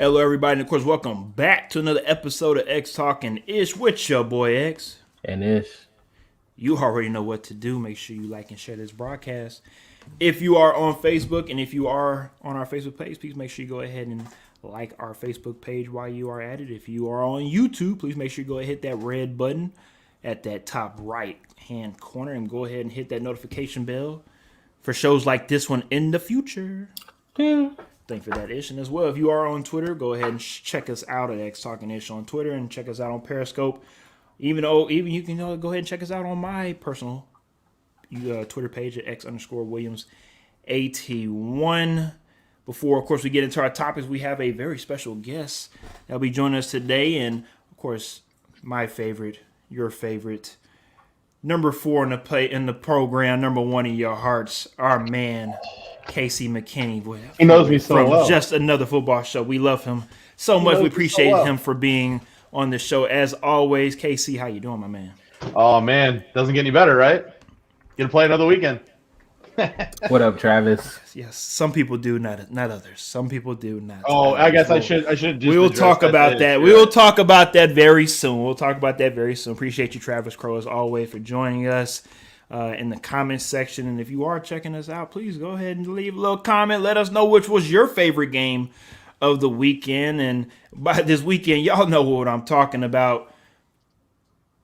Hello, everybody, and of course, welcome back to another episode of X Talking Ish with your boy X. And Ish. You already know what to do. Make sure you like and share this broadcast. If you are on Facebook and if you are on our Facebook page, please make sure you go ahead and like our Facebook page while you are at it. If you are on YouTube, please make sure you go ahead and hit that red button at that top right hand corner and go ahead and hit that notification bell for shows like this one in the future. Thank you for that, Ish. And as well, if you are on Twitter, go ahead and check us out at X Talking Ish on Twitter and check us out on Periscope. Even you can go ahead and check us out on my personal Twitter page at X_Williams81. Before, of course, we get into our topics, we have a very special guest that'll be joining us today. And, of course, my favorite, your favorite, number 4 in the program, number 1 in your hearts, our man, Casey McKinney. He knows me so from well. Just Another Football Show. We love him so much. We appreciate him for being on the show. As always, Casey, how you doing, my man? Oh, man. Doesn't get any better, right? Get to play another weekend. What up, Travis? Yes, some people do, not others. Some people do, not Oh, others. I guess I should just we will talk about that. We will talk about that very soon. Appreciate you, Travis Crow, as always, for joining us in the comments section. And if you are checking us out, please go ahead and leave a little comment. Let us know which was your favorite game of the weekend. And by this weekend, y'all know what I'm talking about.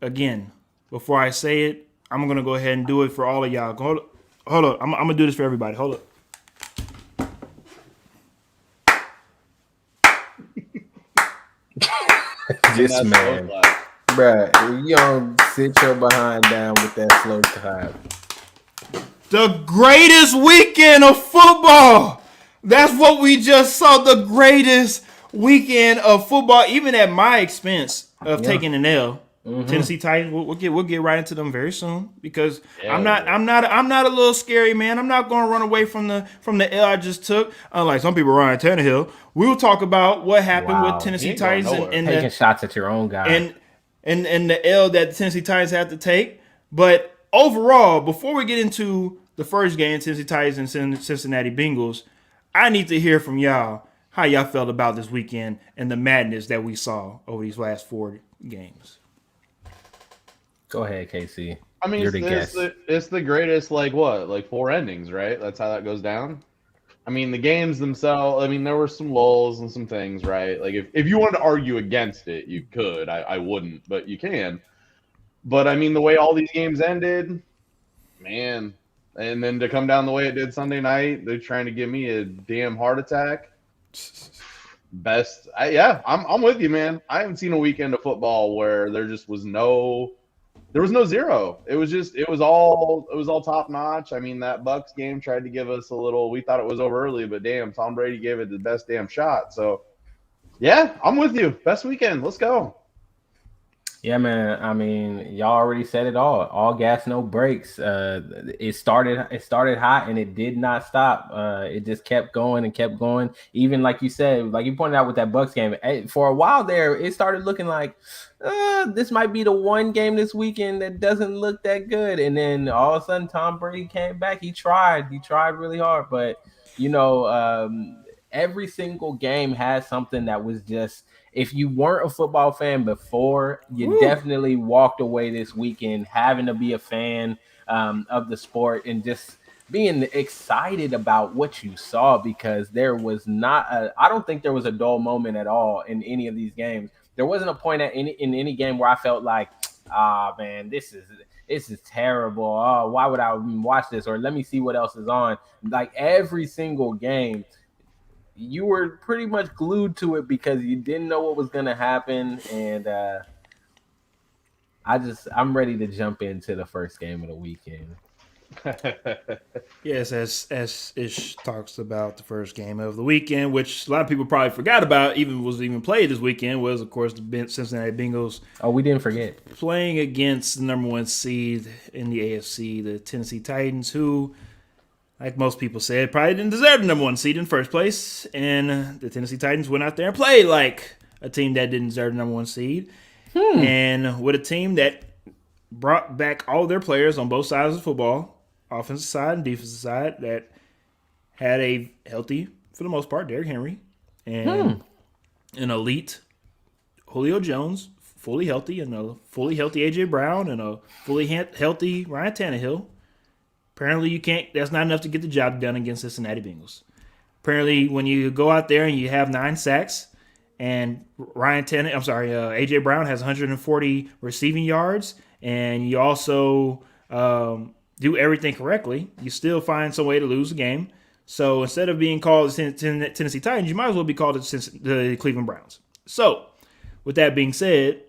Again, before I say it, I'm going to go ahead and do it for all of y'all. Hold up. I'm going to do this for everybody. Hold up. This man. Bruh, you don't sit your behind down with that slow clap. The greatest weekend of football. That's what we just saw. The greatest weekend of football, even at my expense of taking an L. Mm-hmm. Tennessee Titans. We'll get right into them very soon because I'm not a little scary, man. I'm not going to run away from the L I just took. Unlike some people, Ryan Tannehill. We'll talk about what happened with Tennessee Titans and taking shots at your own guy and the L that the Tennessee Titans had to take. But overall, before we get into the first game, Tennessee Titans and Cincinnati Bengals, I need to hear from y'all how y'all felt about this weekend and the madness that we saw over these last 4 games. Go ahead, Casey. I mean, it's the greatest, like 4 endings, right? That's how that goes down. I mean, the games themselves, I mean, there were some lulls and some things, right? Like, if you wanted to argue against it, you could. I wouldn't, but you can. But, I mean, the way all these games ended, man. And then to come down the way it did Sunday night, they're trying to give me a damn heart attack. I'm with you, man. I haven't seen a weekend of football where there just was no zero. It was all top notch. I mean, that Bucks game tried to give us a little. We thought it was over early, but damn, Tom Brady gave it the best damn shot. So, yeah, I'm with you. Best weekend. Let's go. Yeah, man. I mean, y'all already said it all. All gas, no brakes. It started hot and it did not stop. It just kept going and kept going. Even like you said, like you pointed out with that Bucks game, for a while there, it started looking like this might be the one game this weekend that doesn't look that good. And then all of a sudden, Tom Brady came back. He tried really hard, but every single game has something that was just. If you weren't a football fan before, you definitely walked away this weekend having to be a fan of the sport and just being excited about what you saw because there was I don't think there was a dull moment at all in any of these games. There wasn't a point in any game where I felt like, man, this is terrible. Oh, why would I watch this? Or let me see what else is on. Like every single game, you were pretty much glued to it because you didn't know what was going to happen. And I'm ready to jump into the first game of the weekend. Yes, as Ish talks about the first game of the weekend, which a lot of people probably forgot about, was played this weekend, was, of course, the Cincinnati Bengals. Oh, we didn't forget. Playing against the number 1 seed in the AFC, the Tennessee Titans, who, like most people said, probably didn't deserve the number 1 seed in the first place. And the Tennessee Titans went out there and played like a team that didn't deserve the number 1 seed. And with a team that brought back all their players on both sides of football, offensive side and defensive side, that had a healthy, for the most part, Derrick Henry. And an elite Julio Jones, fully healthy, and a fully healthy A.J. Brown, and a fully healthy Ryan Tannehill. Apparently, you can't. That's not enough to get the job done against Cincinnati Bengals. Apparently, when you go out there and you have 9 sacks, and A.J. Brown has 140 receiving yards, and you also do everything correctly, you still find some way to lose the game. So instead of being called the Tennessee Titans, you might as well be called the Cleveland Browns. So, with that being said,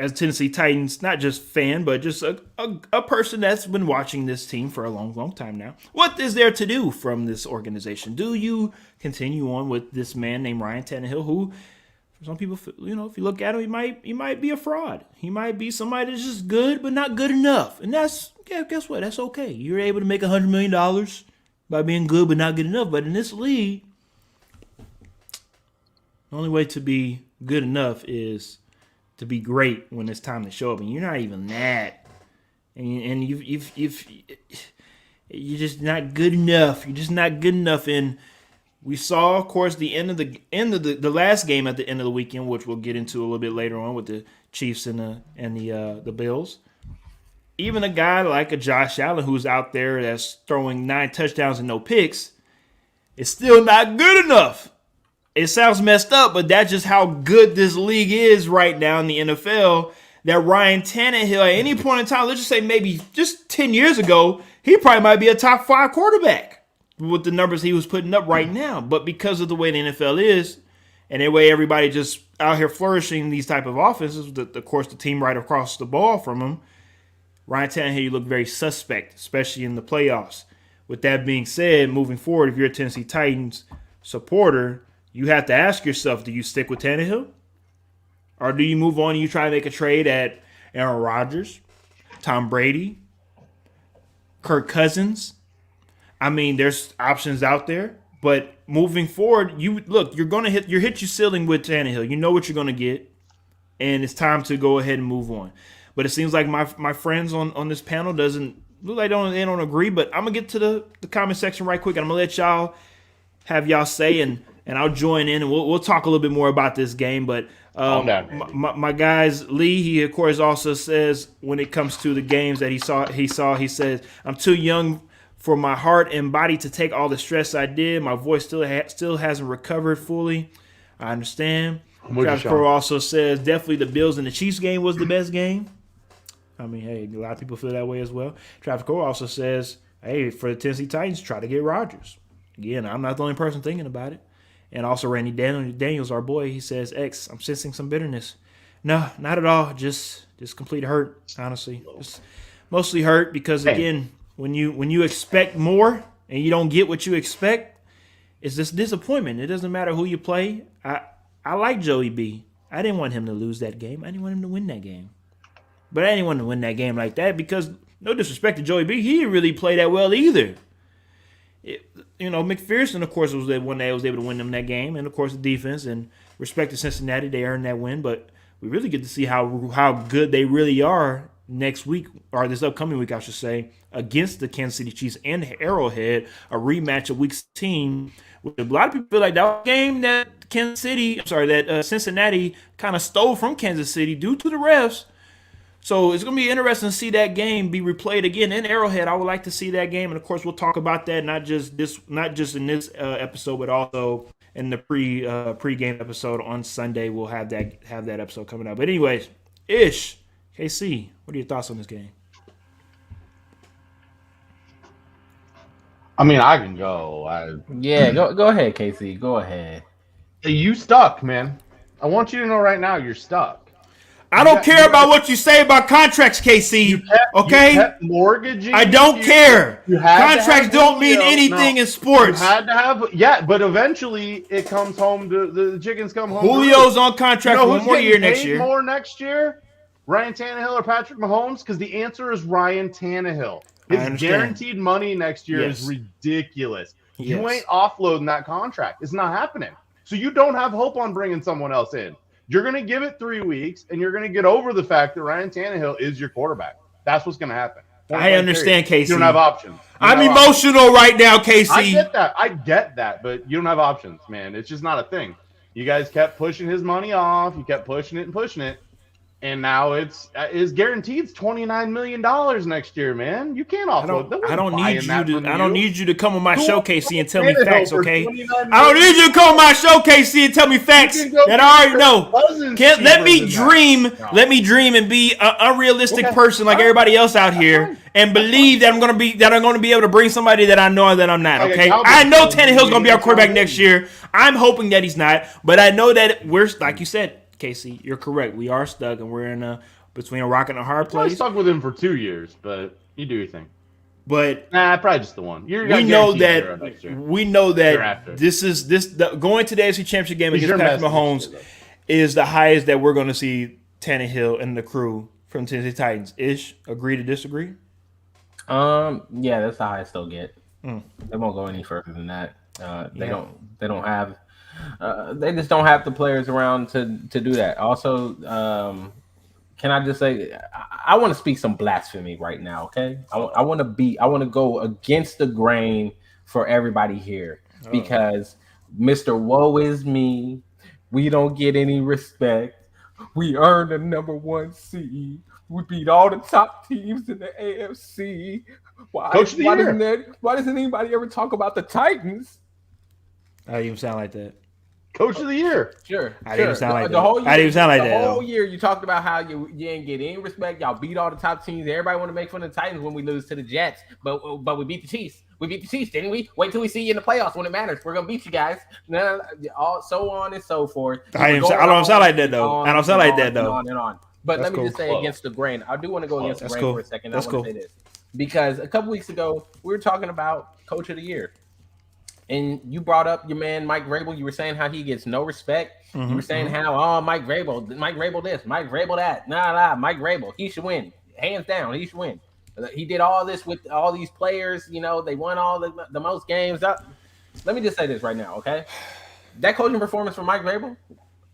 as a Tennessee Titans, not just fan, but just a person that's been watching this team for a long, long time now, what is there to do from this organization? Do you continue on with this man named Ryan Tannehill, who, for some people, if you look at him, he might be a fraud. He might be somebody that's just good, but not good enough. And guess what? That's okay. You're able to make $100 million by being good, but not good enough. But in this league, the only way to be good enough is to be great when it's time to show up, and you're not even that, and you're just not good enough. You're just not good enough. And we saw, of course, the end of the last game at the end of the weekend, which we'll get into a little bit later on with the Chiefs and the Bills. Even a guy like a Josh Allen, who's out there that's throwing 9 touchdowns and no picks, is still not good enough. It sounds messed up, but that's just how good this league is right now in the NFL, that Ryan Tannehill, at any point in time, let's just say maybe just 10 years ago, he probably might be a top 5 quarterback with the numbers he was putting up right now. But because of the way the NFL is, and the way everybody just out here flourishing these type of offenses, of course, the team right across the ball from him, Ryan Tannehill, you look very suspect, especially in the playoffs. With that being said, moving forward, if you're a Tennessee Titans supporter, you have to ask yourself, do you stick with Tannehill? Or do you move on and you try to make a trade at Aaron Rodgers, Tom Brady, Kirk Cousins? I mean, there's options out there. But moving forward, you're going to hit your ceiling with Tannehill. You know what you're going to get. And it's time to go ahead and move on. But it seems like my friends on this panel they don't agree. But I'm going to get to the comment section right quick. And I'm going to let y'all have y'all say, and I'll join in, and we'll talk a little bit more about this game. But my guys, Lee, he of course also says when it comes to the games that he says, I'm too young for my heart and body to take all the stress I did. My voice still hasn't recovered fully. I understand. Travis Crow also says definitely the Bills and the Chiefs game was the best game. I mean, hey, a lot of people feel that way as well. Travis Crow also says, hey, for the Tennessee Titans, try to get Rodgers. Again, I'm not the only person thinking about it. And also Randy Daniels, our boy, he says, X, I'm sensing some bitterness. No, not at all. Just complete hurt, honestly. Just mostly hurt because, again, when you expect more and you don't get what you expect, it's this disappointment. It doesn't matter who you play. I like Joey B. I didn't want him to lose that game. I didn't want him to win that game. But I didn't want him to win that game like that because, no disrespect to Joey B., he didn't really play that well either. McPherson, of course, was the one that was able to win them that game, and of course the defense. And respect to Cincinnati, they earned that win. But we really get to see how good they really are next week, or this upcoming week, I should say, against the Kansas City Chiefs and Arrowhead, a rematch of Week 16. A lot of people feel like that was a game that Cincinnati kind of stole from Kansas City due to the refs. So it's going to be interesting to see that game be replayed again in Arrowhead. I would like to see that game, and of course, we'll talk about that not just in this episode, but also in the pre-game episode on Sunday. We'll have that episode coming up. But anyways, KC, what are your thoughts on this game? I mean, I can go. Go ahead, KC. Go ahead. You stuck, man. I want you to know right now, you're stuck. I don't care about what you say about contracts, KC. Okay? You kept mortgaging. I don't care. Contracts don't mean anything in sports. You had to have, but eventually it comes home to the chickens come home. Julio's on contract for one more year next year. More next year? Ryan Tannehill or Patrick Mahomes? Because the answer is Ryan Tannehill. His guaranteed money next year is ridiculous. Yes. You ain't offloading that contract. It's not happening. So you don't have hope on bringing someone else in. You're going to give it 3 weeks, and you're going to get over the fact that Ryan Tannehill is your quarterback. That's what's going to happen. I understand, KC. You don't have options. I'm emotional right now, KC. I get that, but you don't have options, man. It's just not a thing. You guys kept pushing his money off. You kept pushing it and pushing it. And now it's guaranteed $29 million next year, man. You can't offload. I don't need you to come on my Who showcase wants and tell me Tannehill facts, for okay? $29 I don't need you to come on my showcase and tell me facts You can go that get I already Kirk know. Cousins Let cheaper me than dream. that. Let me dream and be an unrealistic Okay. person like everybody else out here, and believe that I'm gonna be able to bring somebody that I know that I'm not. Like a Okay, Cowboys I know fan, Tannehill's gonna be our quarterback Tom next Brady. year. I'm hoping that he's not, but I know that we're like you said, Casey. You're correct. We are stuck, and we're in between a rock and a hard I place. stuck with him for 2 years, but you do your thing. But Nah, probably just the one. we know that Thereafter. going to the AFC Championship game He's against your Patrick best Mahomes next year, is the highest that we're going to see Tannehill and the crew from Tennessee Titans. Ish, agree to disagree? Yeah, that's the highest they'll get. Mm. They won't go any further than that. They don't have. They just don't have the players around to do that. Also, can I just say I want to speak some blasphemy right now? Okay, I want to go against the grain for everybody here because Mr. Woe is me. We don't get any respect. We earned the number 1 seed. We beat all the top teams in the AFC. Why doesn't anybody ever talk about the Titans? I didn't even sound like that. Coach of the year. Sure. I didn't even sound like The that. whole year, I didn't even sound like the that. whole year you talked about how you didn't get any respect. Y'all beat all the top teams. Everybody want to make fun of the Titans when we lose to the Jets, but we beat the Chiefs. We beat the Chiefs, didn't we? Wait till we see you in the playoffs when it matters. We're gonna beat you guys. No, so on and so forth. I don't sound like that though. I don't sound like that though. On and on. But That's let me just say against the grain. I do want to go against the grain for a second. That's I want to say this because a couple weeks ago we were talking about Coach of the Year. And you brought up your man Mike Vrabel. You were saying how he gets no respect. You were saying how Mike Vrabel this, Mike Vrabel that. Nah, Mike Vrabel, he should win, hands down. He should win. He did all this with all these players. You know, they won all the most games. Let me just say this right now, okay? That coaching performance from Mike Vrabel,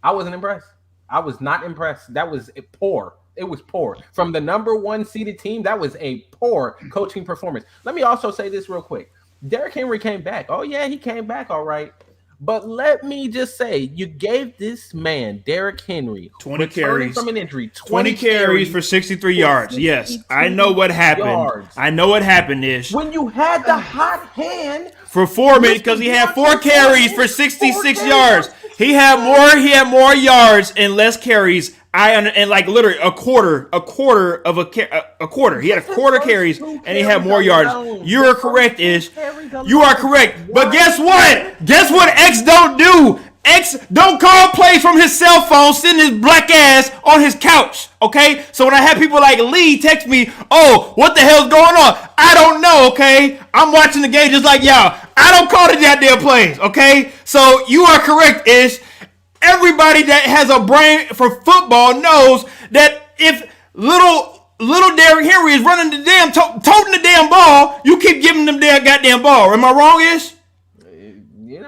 I wasn't impressed. I was not impressed. That was poor. It was poor. From the number 1 seeded team, that was a poor coaching performance. Let me also say this real quick. Derrick Henry came back. Oh, yeah, he came back all right. But let me just say, you gave this man, Derrick Henry, 20 carries from an injury, 20 carries for 63 yards. Yes, I know what happened. Yards. I know what happened, Ish. When you had the hot hand For Foreman, because he had 4 carries for 66 yards. He had more yards and less carries. And like literally a quarter of a quarter. He had a quarter carries and he had more yards. You are correct, Ish. You are correct. But guess what? Guess what X don't do? X don't call plays from his cell phone, sitting his black ass on his couch. Okay? So when I have people like Lee text me, oh, what the hell's going on? I don't know, okay? I'm watching the game just like y'all. I don't call the goddamn plays, okay? So you are correct, Ish. Everybody that has a brain for football knows that if little Derrick Henry is running the damn toting the damn ball, you keep giving them damn goddamn ball. Am I wrong, Ish?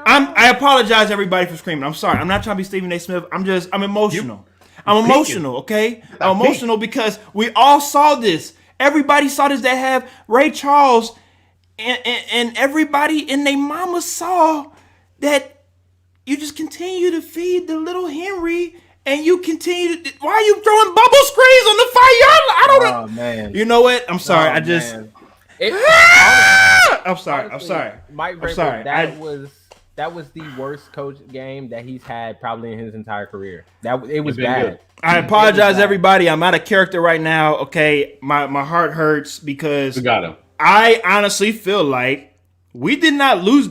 I apologize, everybody, for screaming. I'm sorry. I'm not trying to be Stephen A. Smith. I'm emotional. I'm emotional, okay? I'm emotional because we all saw this. Everybody saw this that have Ray Charles and everybody and their mama saw that you just continue to feed the little Henry and you continue to. Why are you throwing bubble screens on the 5-yard line? I don't know. Oh, man. You know what? I'm sorry. I'm sorry. I'm sorry. Mike Vrabel, that was the worst coach game that he's had probably in his entire career. It was bad. Good. I apologize, everybody. I'm out of character right now. Okay, my heart hurts because We got him. I honestly feel like we did not lose.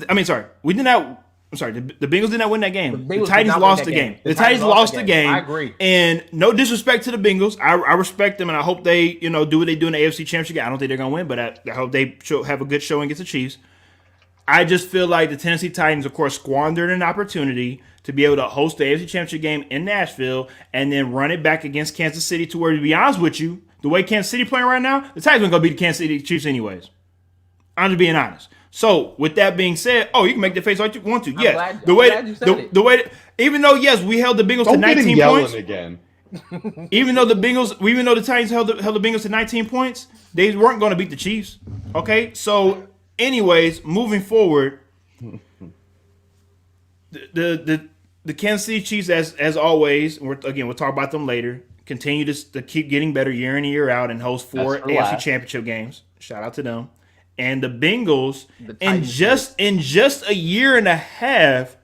We did not. I'm sorry. The Bengals did not win that game. The Titans lost the game. The Titans lost the game. I agree. And no disrespect to the Bengals. I respect them, and I hope they do what they do in the AFC Championship game. I don't think they're gonna win, but I hope they have a good showing against the Chiefs. I just feel like the Tennessee Titans, of course, squandered an opportunity to be able to host the AFC Championship game in Nashville and then run it back against Kansas City to where, to be honest with you, the way Kansas City playing right now, the Titans are going to beat the Kansas City Chiefs anyways. I'm just being honest. So, with that being said, you can make the face all you want to. Yes. The way even though, yes, we held the Bengals to 19 points. Again. Even though the Titans held the Bengals to 19 points, they weren't going to beat the Chiefs. Okay? So, anyways, moving forward, the the Kansas City Chiefs, as always, we'll talk about them later. Continue to keep getting better year in and year out and host 4 AFC Championship games. Shout out to them. And the Bengals, in just a year and a half,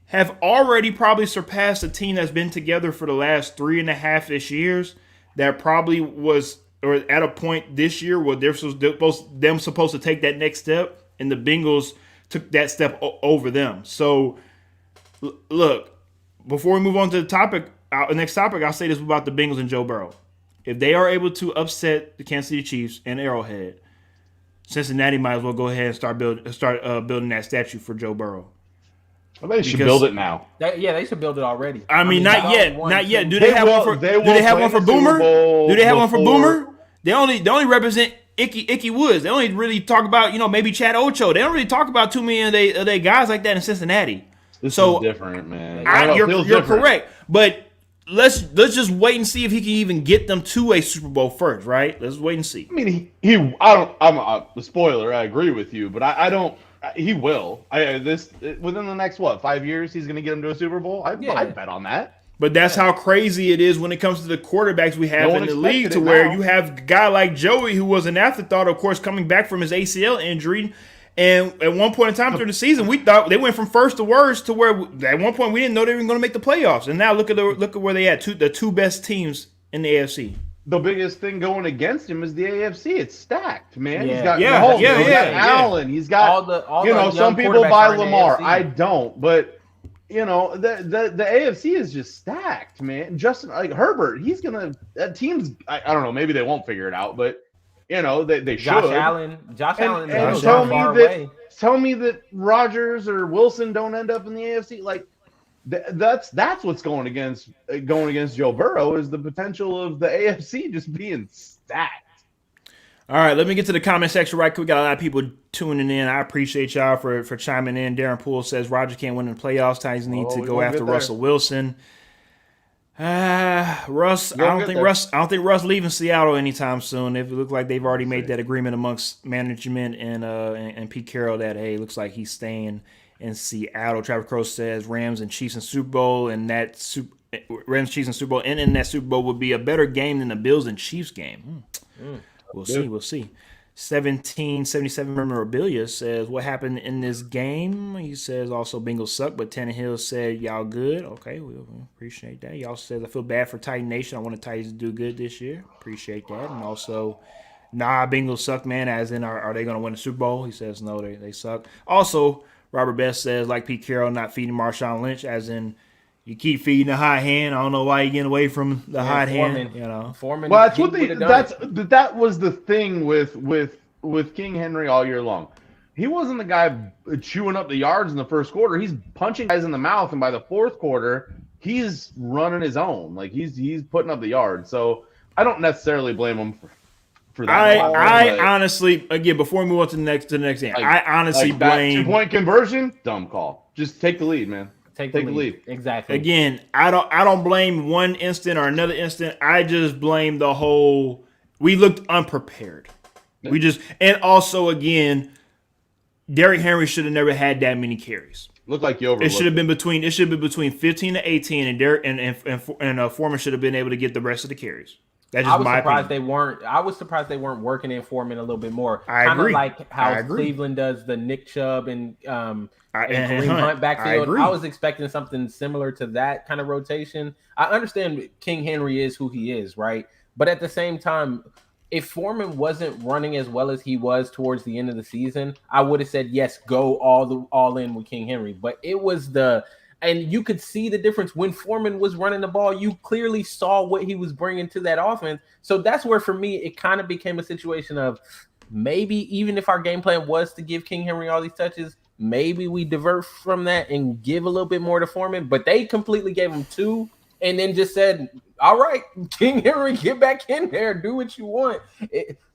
have already probably surpassed a team that's been together for the last 3.5-ish years. That probably was, or at a point this year where they're supposed to take that next step, and the Bengals took that step over them. So, look, before we move on to the next topic, I'll say this about the Bengals and Joe Burrow. If they are able to upset the Kansas City Chiefs and Arrowhead, Cincinnati might as well go ahead and start building that statue for Joe Burrow. Well, they should build it now. They should build it already. I mean, not yet. Do they have one for Boomer? Do they have one for Boomer? They only represent Icky Woods. They only really talk about maybe Chad Ocho. They don't really talk about too many of they guys like that in Cincinnati. This is different, man. You're correct, but let's just wait and see if he can even get them to a Super Bowl first, right? Let's wait and see. I mean, I'm the spoiler. I agree with you, but I don't. He will. Within the next 5 years, he's going to get him to a Super Bowl. I'd bet on that. But that's how crazy it is when it comes to the quarterbacks we have in the league, to where you have a guy like Joey, who was an afterthought, of course, coming back from his ACL injury. And at one point in time during the season, we thought they went from first to worst, to where at one point we didn't know they were going to make the playoffs. And now look at where they at, the two best teams in the AFC. The biggest thing going against him is the AFC. It's stacked, man. Yeah. He's got Mahomes, he's got Allen. He's got all the some people buy Lamar. I don't, but the AFC is just stacked, man. Justin, like Herbert, he's gonna that team's. I don't know. Maybe they won't figure it out, but they should. Josh Allen. And tell me that Rodgers or Wilson don't end up in the AFC. Like that's what's going against Joe Burrow, is the potential of the AFC just being stacked. All right, let me get to the comment section right quick. We got a lot of people tuning in. I appreciate y'all for chiming in. Darren Poole says Rodgers can't win in the playoffs. Titans need to go after Russell Wilson. Russ, I don't think Russ leaving Seattle anytime soon. It looks like they've already made that agreement amongst management and Pete Carroll that it looks like he's staying in Seattle. Travis Crowe says Rams and Chiefs in Super Bowl, and Rams Chiefs in Super Bowl, and in that Super Bowl would be a better game than the Bills and Chiefs game. We'll see. 1777 memorabilia says what happened in this game. He says also Bengals suck, but Tannehill said y'all good. Okay, we appreciate that. Y'all says I feel bad for Titan Nation. I want the Titans to do good this year. Appreciate that. And also, Bengals suck, man. As in, are they going to win the Super Bowl? He says no, they suck. Also, Robert Best says like Pete Carroll not feeding Marshawn Lynch, as in you keep feeding the hot hand. I don't know why you're getting away from the hot hand. Foreman. Well, that's what that was the thing with King Henry all year long. He wasn't the guy chewing up the yards in the first quarter. He's punching guys in the mouth, and by the fourth quarter, he's running his own. Like he's putting up the yards. So I don't necessarily blame him for that. I honestly, again, before we move on to the next game, I honestly blame 2-point conversion. Dumb call. Just take the lead, man. Take the lead. Exactly. Again, I don't blame one instant or another instant. I just blame the whole. We looked unprepared. And also again, Derrick Henry should have never had that many carries. Looked like you overlooked. It should have been between 15 to 18, and Derrick and Foreman should have been able to get the rest of the carries. That's just my opinion. I was surprised they weren't working in Foreman a little bit more. I agree. Kind of like how Cleveland does the Nick Chubb and Kareem Hunt backfield. I was expecting something similar to that kind of rotation. I understand King Henry is who he is, right? But at the same time, if Foreman wasn't running as well as he was towards the end of the season, I would have said, yes, go all in with King Henry. But it was and you could see the difference when Foreman was running the ball. You clearly saw what he was bringing to that offense. So that's where, for me, it kind of became a situation of maybe even if our game plan was to give King Henry all these touches, maybe we divert from that and give a little bit more to Foreman. But they completely gave him 2 and then just said, all right, King Henry, get back in there, do what you want.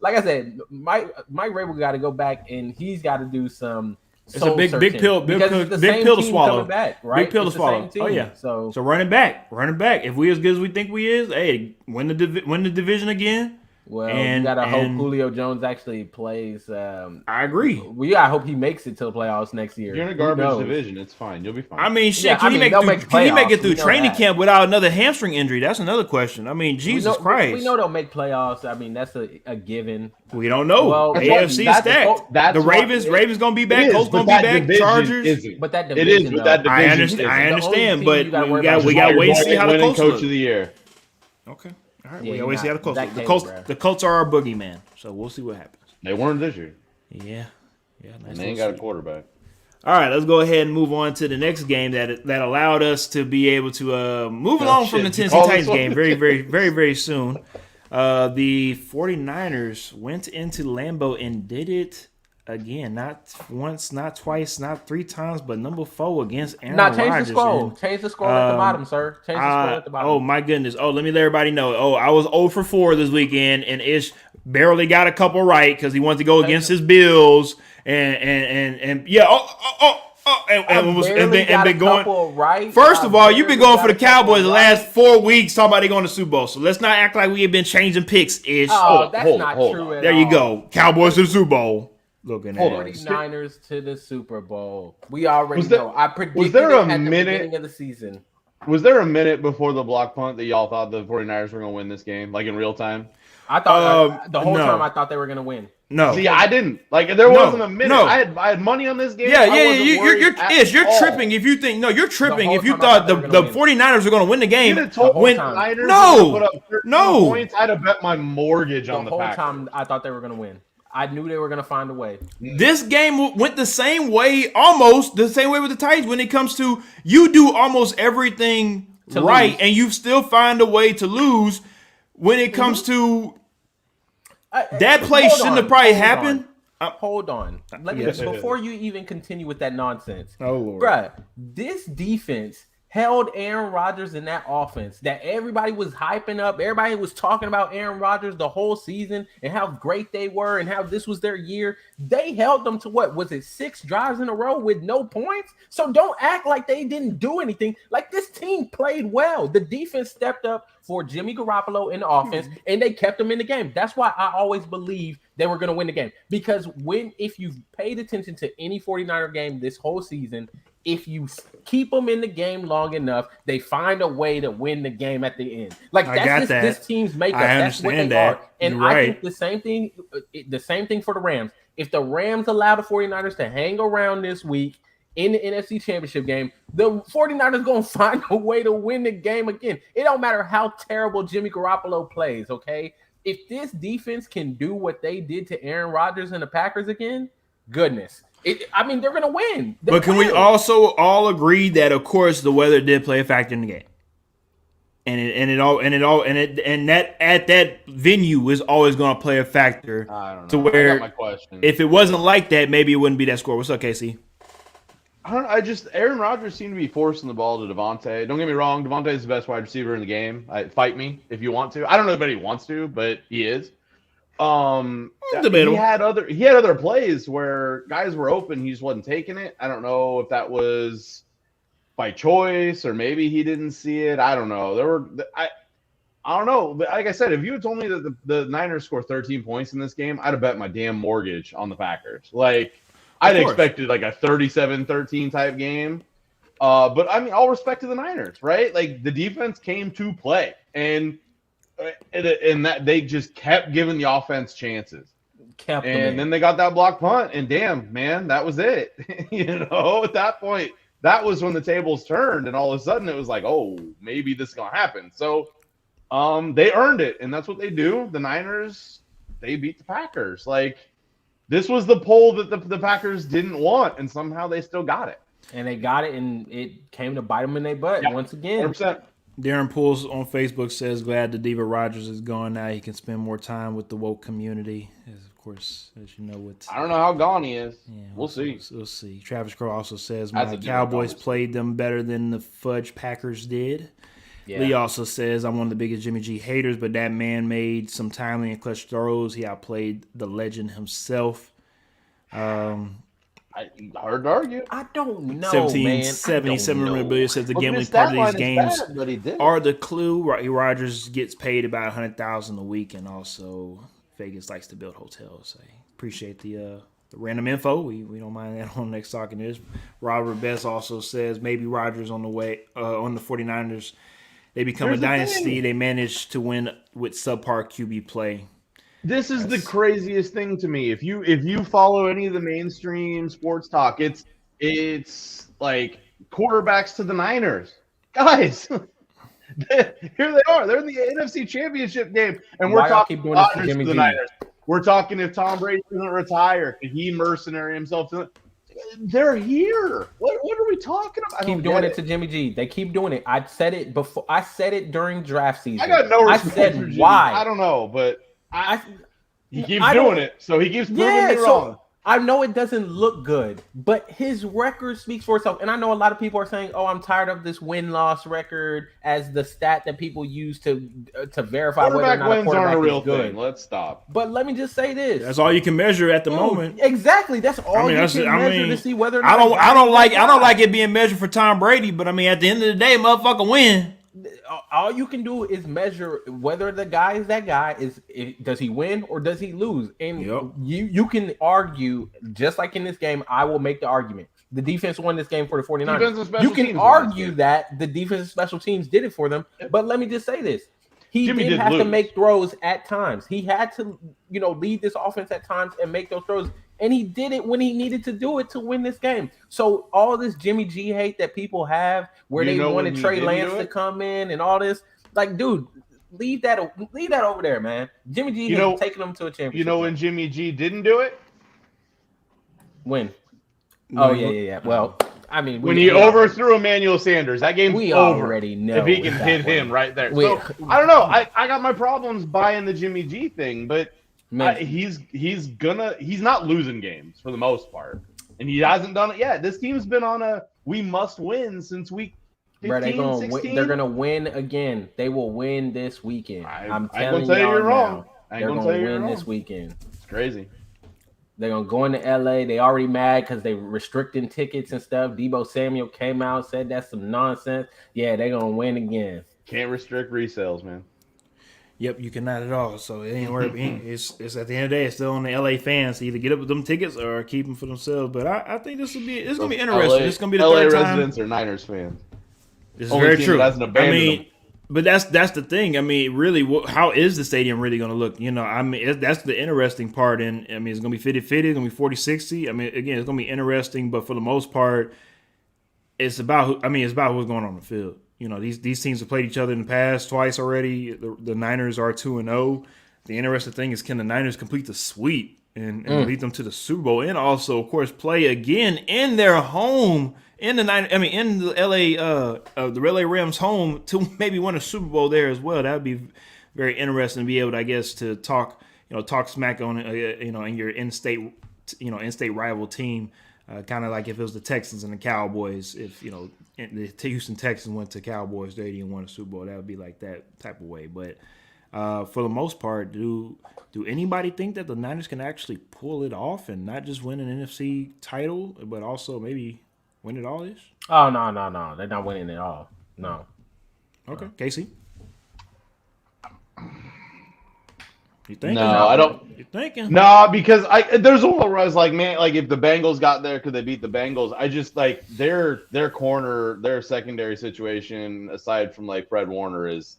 Like I said, Mike Vrabel got to go back and he's got to do some. It's a big pill to swallow. Back, right? Big pill to swallow. Oh yeah. So running back. If we as good as we think we is, hey, win the division again. Well, And we gotta hope and Julio Jones actually plays. I agree. We gotta hope he makes it to the playoffs next year. You're in a Who garbage knows? division. It's fine. You'll be fine. I mean, shit. Yeah, Can he make they'll through? make Can he make it playoffs. through We know training that. camp without another hamstring injury? That's another question. I mean, Jesus Christ. We know they'll make playoffs. I mean, that's a given. We don't know. Well, AFC that's- stacked. that's The what- Ravens gonna be It back. is, Colts but gonna be that back. division Chargers. isn't. But that It division, is, but that though, division I understand. I The only understand. team But you gotta we worry got about we is got to Washington. wait and see how the winning Colts coach look. of the year. Okay. All right. Yeah, we you're always see how the not- Colts Zach look. The Taylor, Colts. bro. The Colts are our boogeyman. So we'll see what happens. They weren't this year, Yeah. Yeah. Nice and they ain't little got a quarterback. All right, let's go ahead and move on to the next game that allowed us to be able to move along from the shit. Tennessee Oh, Titans this one. game very soon. The 49ers went into Lambeau and did it again. Not once, not twice, not 3 times, but number 4 against Aaron Change Rodgers. the scroll. And, Change the scroll at the bottom, sir. Change the scroll at the bottom. oh, my goodness. Oh, let me let everybody know. Oh, I was 0 for 4 this weekend, and Ish barely got a couple right because he wanted to go against his Bills. And yeah, and been going. Right. First of all, you've been going for the Cowboys the last 4 weeks, talking about they going to Super Bowl. So let's not act like we have been changing picks, Ish. Oh, that's hold not on. true at There all. you go, Cowboys to the Super Bowl. Looking Hold at on. it. 49ers to the Super Bowl. We already Was there- know. I predicted was there it a at the minute- beginning of the season. Was there a minute before the block punt that y'all thought the 49ers were going to win this game, like in real time? I thought the whole no. time I thought they were going to win. No. See, I didn't. Like, there wasn't a minute. no. I had money on this game. Yeah, I yeah, wasn't you're worried at you're all. tripping if you think you're tripping whole if you time I thought thought they the were gonna win. 49ers were going to win the You game. would have told when the Niners no, put up 13 no. points. I'd have bet my mortgage on The the whole Packers. time I thought they were going to win. I knew they were going to find a way. This game went the same way, almost the same way with the Titans when it comes to you do almost everything To right lose. and you still find a way to lose when it comes to that play Hold shouldn't on, have probably hold happened. Hold on. Let me Yes. before you even continue with that nonsense. Oh, Lord. Bruh, this defense held Aaron Rodgers in that offense that everybody was hyping up. Everybody was talking about Aaron Rodgers the whole season and how great they were and how this was their year. They held them to what was it, 6 drives in a row with no points? So don't act like they didn't do anything. Like, this team played well. The defense stepped up for Jimmy Garoppolo in the offense and they kept them in the game. That's why I always believe they were going to win the game, because if you've paid attention to any 49er game this whole season, if you keep them in the game long enough, they find a way to win the game at the end. Like, I that's got just that. this team's makeup. I That's what they understand that. are. And You're I right. think the same thing for the Rams. If the Rams allow the 49ers to hang around this week in the NFC Championship game, the 49ers going to find a way to win the game again. It don't matter how terrible Jimmy Garoppolo plays, okay? If this defense can do what they did to Aaron Rodgers and the Packers again, goodness. They're going to win. They But can we will. also all agree that, of course, the weather did play a factor in the game, and that at that venue is always going to play a factor I don't know. to I got where my question. if it wasn't like that, maybe it wouldn't be that score. What's up, Casey? I don't know. Aaron Rodgers seemed to be forcing the ball to Devontae. Don't get me wrong, Devontae is the best wide receiver in the game. Fight me if you want to. I don't know if anybody wants to, but he is. Debatable. He had other plays where guys were open, he just wasn't taking it. I don't know if that was by choice or maybe he didn't see it. I don't know. I don't know. But like I said, if you had told me that the Niners scored 13 points in this game, I'd have bet my damn mortgage on the Packers. Like, I'd expected like a 37-13 type game. But I mean, all respect to the Niners, right? Like, the defense came to play, and that they just kept giving the offense chances. And then they got that block punt, and damn, man, that was it. At that point, that was when the tables turned, and all of a sudden it was like, oh, maybe this is gonna happen. So, they earned it, and that's what they do. The Niners, they beat the Packers. Like, this was the poll that the Packers didn't want, and somehow they still got it. And they got it, and it came to bite them in their butt once again. 100%. Darren Pools on Facebook says, glad the Diva Rogers is gone now. He can spend more time with the woke community. Of course, as you know, what's I don't know how gone he is. yeah, We'll see. We'll see. Travis Crow also says, That's my a different Cowboys conversation. played them better than the Fudge Packers did. Yeah. Lee also says, I'm one of the biggest Jimmy G haters, but that man made some timely and clutch throws. He outplayed the legend himself. I Hard to argue. I don't know, 1777 man. memorabilia says the Look at gambling his part stat of these line is games bad, but he did. are the clue. Rodgers gets paid about $100,000 a week, and also Vegas likes to build hotels. I appreciate the random info. We don't mind that on Next Talking Is. Robert Best also says maybe Rodgers on the way on the 49ers. They become Here's a the dynasty. thing. They manage to win with subpar QB play. This is the craziest thing to me. If you follow any of the mainstream sports talk, it's like quarterbacks to the Niners. Guys, here they are. They're in the NFC Championship game, and we're Why y'all talking keep doing this to Rodgers Jimmy the G? Niners. We're talking if Tom Brady doesn't retire, could he mercenary himself to they're here. What are we talking about? Keep doing it to Jimmy G. They keep doing it. I said it before. I said it during draft season. I got no respect said for Jimmy. why. I don't know, but he keeps I doing don't- it, so he keeps proving me wrong. I know it doesn't look good, but his record speaks for itself. And I know a lot of people are saying, "Oh, I'm tired of this win-loss record as the stat that people use to verify whether or Quarterback not a wins quarterback aren't a real is good." thing. Let's stop. But let me just say this: That's all you can measure at the moment. Exactly. That's all you can measure to see whether or not I don't like it being measured for Tom Brady, but I mean at the end of the day, motherfucker win. All you can do is measure whether the guy is that guy. Does he win or does he lose? And you can argue, just like in this game, I will make the argument. The defense won this game for the 49ers. You can argue that the defense and special teams did it for them. But let me just say this. He did have to make throws at times. He had to, lead this offense at times and make those throws. And he did it when he needed to do it to win this game. So all this Jimmy G hate that people have, where they wanted Trey Lance to come in and all this, like, dude, leave that over there, man. Jimmy G has taken them to a championship. You know when Jimmy G didn't do it? When? Oh yeah. Well, I mean, when he overthrew Emmanuel Sanders, that game's we over. Already know if he can hit him right there. So I don't know. I got my problems buying the Jimmy G thing, but he's not losing games for the most part, and he hasn't done it yet. This team's been on a we must win since week 15, 16. They're gonna win again. They will win this weekend. I'm telling you, you're wrong. They're gonna win this weekend. It's crazy. They're gonna go into LA. They already mad because they restricting tickets and stuff. Debo Samuel came out, said that's some nonsense. Yeah, they're gonna win again. Can't restrict resales, man. Yep, you cannot at all. So it ain't worth it. It's at the end of the day, it's still on the LA fans to either get up with them tickets or keep them for themselves. But I think it's gonna be interesting. It's gonna be the LA third time. residents are Niners fans. This is very true. But that's the thing. I mean, really, how is the stadium really going to look? That's the interesting part. And I mean, it's going to be 50-50. It's going to be 40-60. I mean, again, it's going to be interesting. But for the most part, it's about what's going on the field. These teams have played each other in the past twice already. The Niners are 2-0. The interesting thing is, can the Niners complete the sweep and lead them to the Super Bowl, and also, of course, play again in their home. In the LA Rams home to maybe win a Super Bowl there as well. That would be very interesting to be able to, I guess, to talk smack on in your in-state rival team, kind of like if it was the Texans and the Cowboys. If the Houston Texans went to Cowboys Stadium and won a Super Bowl, that would be like that type of way. But for the most part, do anybody think that the Niners can actually pull it off and not just win an NFC title, but also maybe win it all is? Oh, no. They're not winning it all. No. Okay. Casey? You thinking? No, I don't. You thinking? No, because there's a one where I was like, man, like if the Bengals got there, could they beat the Bengals? I just like their corner, their secondary situation, aside from like Fred Warner, is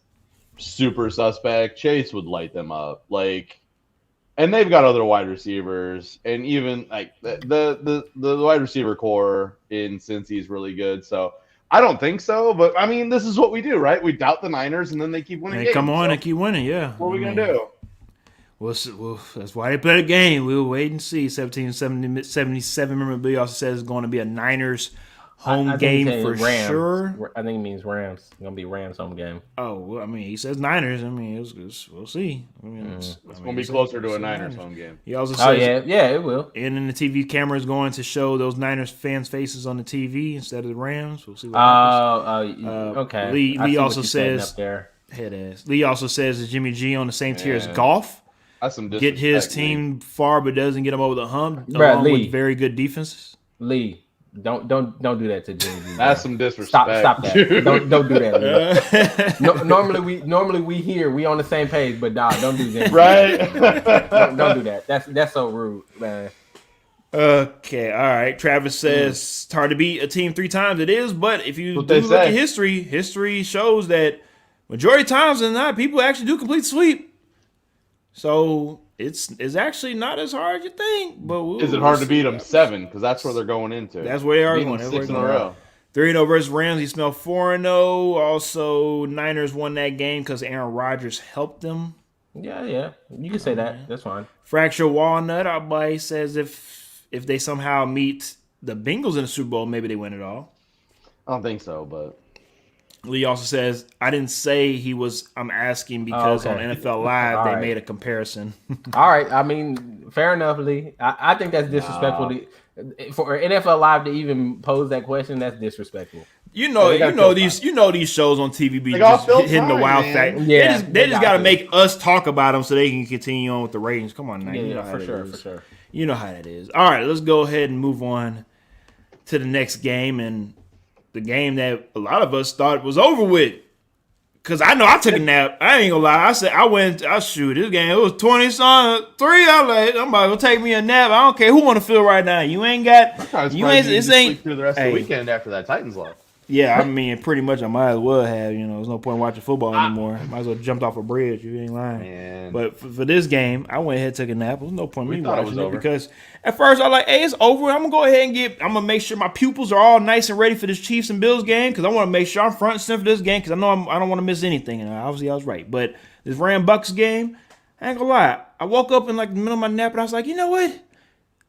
super suspect. Chase would light them up. And they've got other wide receivers, and even like the wide receiver core in Cincy is really good. So I don't think so, but I mean, this is what we do, right? We doubt the Niners, and then they keep winning. They come on and keep winning, yeah. What are we gonna do? Well, that's why they play the game. We'll wait and see. 1777 memorabilia also says it's going to be a Niners home game for Rams. sure. I think it means Rams. It's going to be Rams home game. Oh, well, I mean, he says Niners. I mean, we'll see. I mean, it's going to be closer to a Niners home game. He also says, yeah, it will. And then the TV camera is going to show those Niners fans' faces on the TV instead of the Rams. We'll see what happens. Okay. Lee also says, head ass. Lee also says, is Jimmy G on the same tier as Goff? That's some get his team far, but doesn't get them over the hump. Brad along Lee. with very good defenses. Lee, don't do that to Jimmy G. That's some disrespect. Stop that. dude. Don't do that, Lee. No, normally we on the same page, but nah, don't do that. Right? Don't do that. That's so rude, man. Okay, all right. Travis says it's hard to beat a team 3 times. It is, but if you What do they look at say. history shows that majority of times than not, people actually do complete sweep. So it's actually not as hard as you think. But Is it hard to beat them 7? Because that's where they're going into. That's where they are Beat them going. That's 6 in where a they're going. row. 3-0 versus Rams. He smelled 4-0. Also, Niners won that game because Aaron Rodgers helped them. Yeah. You can say that. That's fine. Fracture Walnut, our buddy, says if they somehow meet the Bengals in the Super Bowl, maybe they win it all. I don't think so, but Lee also says, I didn't say he was, I'm asking because okay. on NFL Live, All they right. made a comparison. All right. I mean, fair enough, Lee. I think that's disrespectful. For NFL Live to even pose that question, that's disrespectful. You know these shows on TV be They got just Phil hitting the Time, wild man. fact. Yeah, they just got to to. make us talk about them so they can continue on with the ratings. Come on now. Yeah, You know how for that sure, is. for sure. You know how that is. All right, let's go ahead and move on to the next game, and the game that a lot of us thought was over with. Cause I know I took a nap. I ain't gonna lie. I shoot this game. It was 20-3. I like, I'm about to go take me a nap. I don't care who want to feel right now. You ain't got. I was You ain't. This ain't. sleep through the rest of the weekend after that Titans loss. Yeah, I mean, pretty much I might as well have. There's no point watching football anymore. Might as well jumped off a bridge. You ain't lying. Man. But for this game, I went ahead and took a nap. There's no point in me thought it watching was it over. because at first I was like, hey, it's over. I'm gonna go ahead and I'm gonna make sure my pupils are all nice and ready for this Chiefs and Bills game because I want to make sure I'm front and center for this game because I know I don't want to miss anything. And obviously I was right. But this Ram Bucks game, I ain't gonna lie. I woke up in like the middle of my nap and I was like, you know what?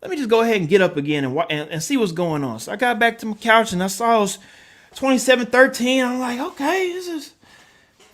Let me just go ahead and get up again and see what's going on. So I got back to my couch and I saw it was 27-13. I'm like, okay, this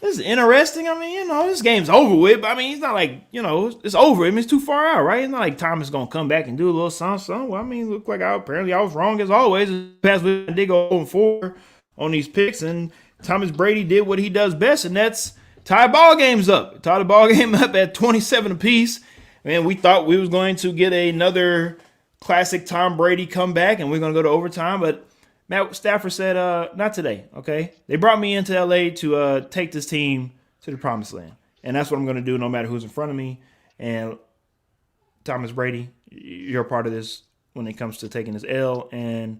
is interesting. I mean, this game's over with. But I mean, it's not like, it's over. I mean, it's too far out, right? It's not like Thomas going to come back and do a little something. Well, I mean, look like apparently I was wrong as always. Past week I did go 0-4 on these picks, and Thomas Brady did what he does best, and that's tie ball games up. Tie the ball game up at 27 apiece. And we thought we was going to get another classic Tom Brady comeback, and we're going to go to overtime, but Matt Stafford said, not today, okay? They brought me into L.A. to take this team to the promised land. And that's what I'm going to do no matter who's in front of me. And Thomas Brady, you're a part of this when it comes to taking this L. And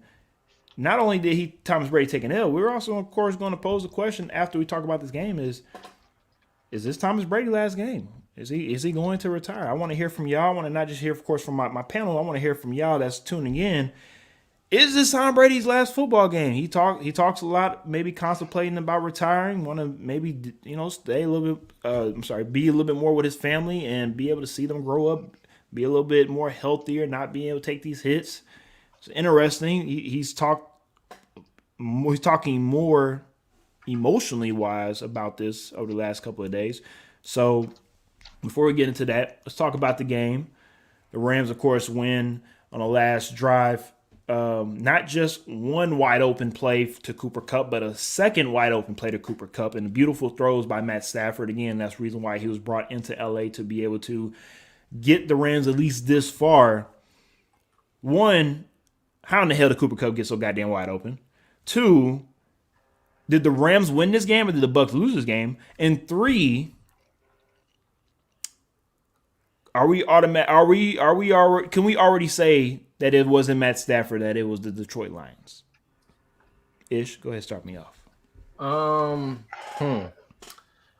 not only did Thomas Brady take an L, we're also, of course, going to pose the question after we talk about this game is this Thomas Brady's last game? Is he going to retire? I want to hear from y'all. I want to not just hear, of course, from my panel. I want to hear from y'all that's tuning in. Is this Tom Brady's last football game? He talks a lot, maybe contemplating about retiring. Want to maybe stay a little bit. Be a little bit more with his family and be able to see them grow up, be a little bit more healthier, not being able to take these hits. It's interesting. He's talking more emotionally wise about this over the last couple of days. So before we get into that, let's talk about the game. The Rams, of course, win on the last drive. Not just one wide open play to Cooper Kupp, but a second wide open play to Cooper Kupp, and beautiful throws by Matt Stafford. Again, that's the reason why he was brought into LA to be able to get the Rams at least this far. One, how in the hell did Cooper Kupp get so goddamn wide open? Two, did the Rams win this game or did the Bucs lose this game? And three, can we already say that it wasn't Matt Stafford, that it was the Detroit Lions? Ish, go ahead and start me off.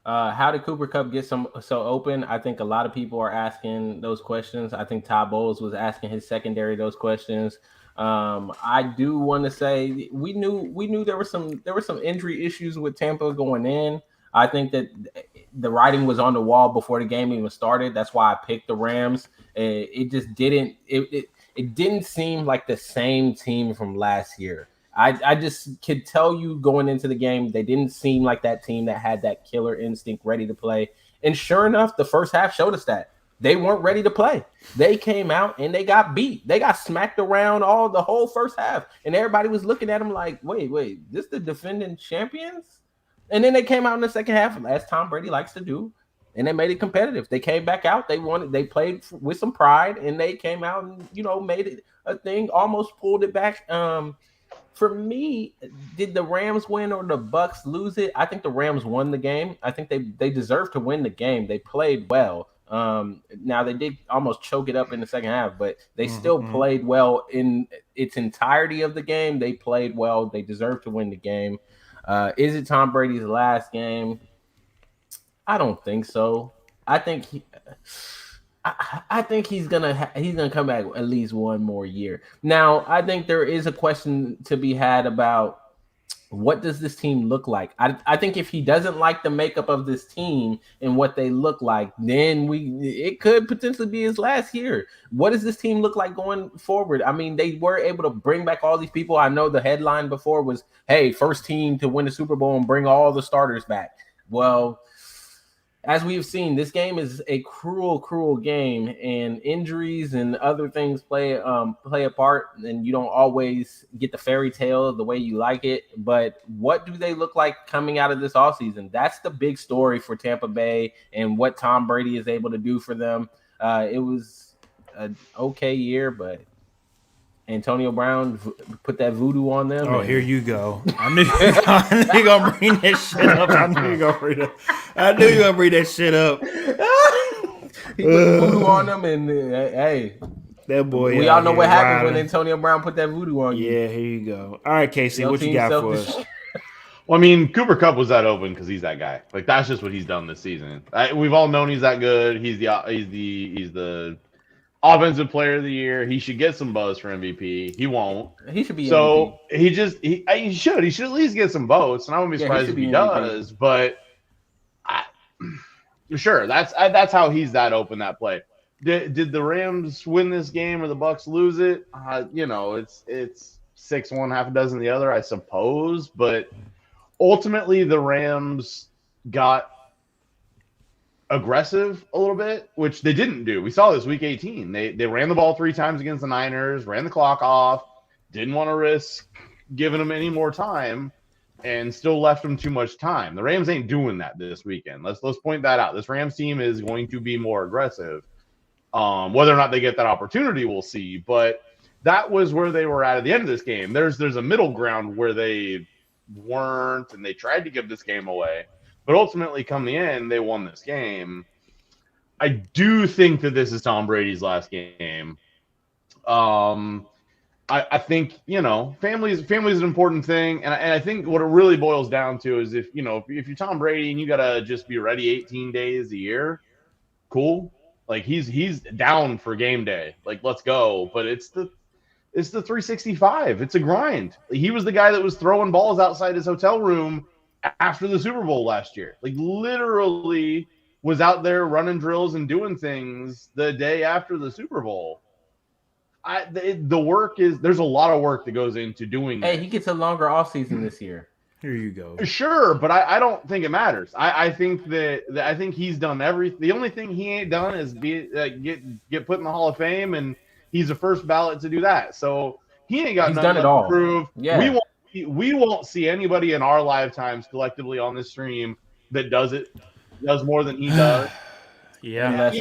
How did Cooper Kupp get so open? I think a lot of people are asking those questions. I think Todd Bowles was asking his secondary those questions. I do want to say we knew there were some injury issues with Tampa going in. I think that the writing was on the wall before the game even started. That's why I picked the Rams. It just didn't. It didn't seem like the same team from last year. I just could tell you going into the game, they didn't seem like that team that had that killer instinct ready to play. And sure enough, the first half showed us that. They weren't ready to play. They came out and they got beat. They got smacked around the whole first half. And everybody was looking at them like, wait, this the defending champions? And then they came out in the second half, as Tom Brady likes to do, and they made it competitive. They came back out. They played with some pride, and they came out and, made it a thing, almost pulled it back. For me, did the Rams win or the Bucks lose it? I think the Rams won the game. I think they deserved to win the game. They played well. Now they did almost choke it up in the second half, but they still played well in its entirety of the game. They played well. They deserved to win the game. Is it Tom Brady's last game? I don't think so. I think I think he's gonna come back at least one more year. Now, I think there is a question to be had about what does this team look like. I think if he doesn't like the makeup of this team and what they look like, then it could potentially be his last year. What does this team look like going forward? I mean, they were able to bring back all these people. I know the headline before was, "Hey, first team to win the Super Bowl and bring all the starters back." Well, as we've seen, this game is a cruel, cruel game, and injuries and other things play a part, and you don't always get the fairy tale the way you like it. But what do they look like coming out of this offseason? That's the big story for Tampa Bay and what Tom Brady is able to do for them. It was an okay year, but Antonio Brown put that voodoo on them. Oh, here you go. I knew you gonna bring that shit up. I knew you gonna bring that shit up. He put voodoo on them, and hey, that boy. We all know what happens when Antonio Brown put that voodoo on you. Yeah, here you go. All right, Casey, what you got for us? Well, I mean, Cooper Kupp was that open because he's that guy. Like, that's just what he's done this season. We've all known he's that good. He's the Offensive Player of the Year. He should get some buzz for MVP. He won't. He should be. So MVP. he should. He should at least get some votes, and I wouldn't be surprised if he does. But sure, that's how he's that open, that play. Did the Rams win this game or the Bucks lose it? It's 6-1, half a dozen the other, I suppose. But ultimately, the Rams got aggressive a little bit, which they didn't do. We saw this week 18. They ran the ball 3 times against the Niners, ran the clock off, didn't want to risk giving them any more time, and still left them too much time. The Rams ain't doing that this weekend. Let's point that out. This Rams team is going to be more aggressive. Whether or not they get that opportunity, we'll see. But that was where they were at the end of this game. There's a middle ground where they weren't, and they tried to give this game away. But ultimately, come the end, they won this game. I do think that this is Tom Brady's last game. I think, family is an important thing. And I think what it really boils down to is if you're Tom Brady and you got to just be ready 18 days a year, cool. Like, he's down for game day. Like, let's go. But it's the 365. It's a grind. He was the guy that was throwing balls outside his hotel room after the Super Bowl last year. Like, literally was out there running drills and doing things the day after the Super Bowl. The work is, there's a lot of work that goes into doing that. Hey, he gets a longer offseason this year. Here you go. Sure, but I don't think it matters. I think that he's done everything. The only thing he ain't done is get put in the Hall of Fame, and he's the first ballot to do that. So he ain't got nothing to prove. Yeah. We won't see anybody in our lifetimes collectively on this stream that does more than he does. Yeah. There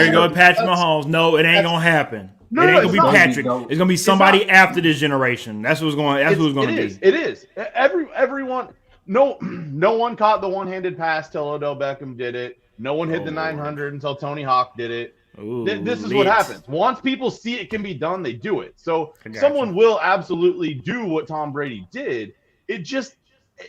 you go, Patrick Mahomes. No, it ain't gonna happen. No, it ain't gonna be not. Patrick. It's gonna be somebody after this generation. That's who's going. That's who's going to be. It is. Everyone. No one caught the one-handed pass till Odell Beckham did it. No one hit the 900 until Tony Hawk did it. Ooh, this is what happens. Once people see it can be done, they do it. So someone will absolutely do what Tom Brady did. It's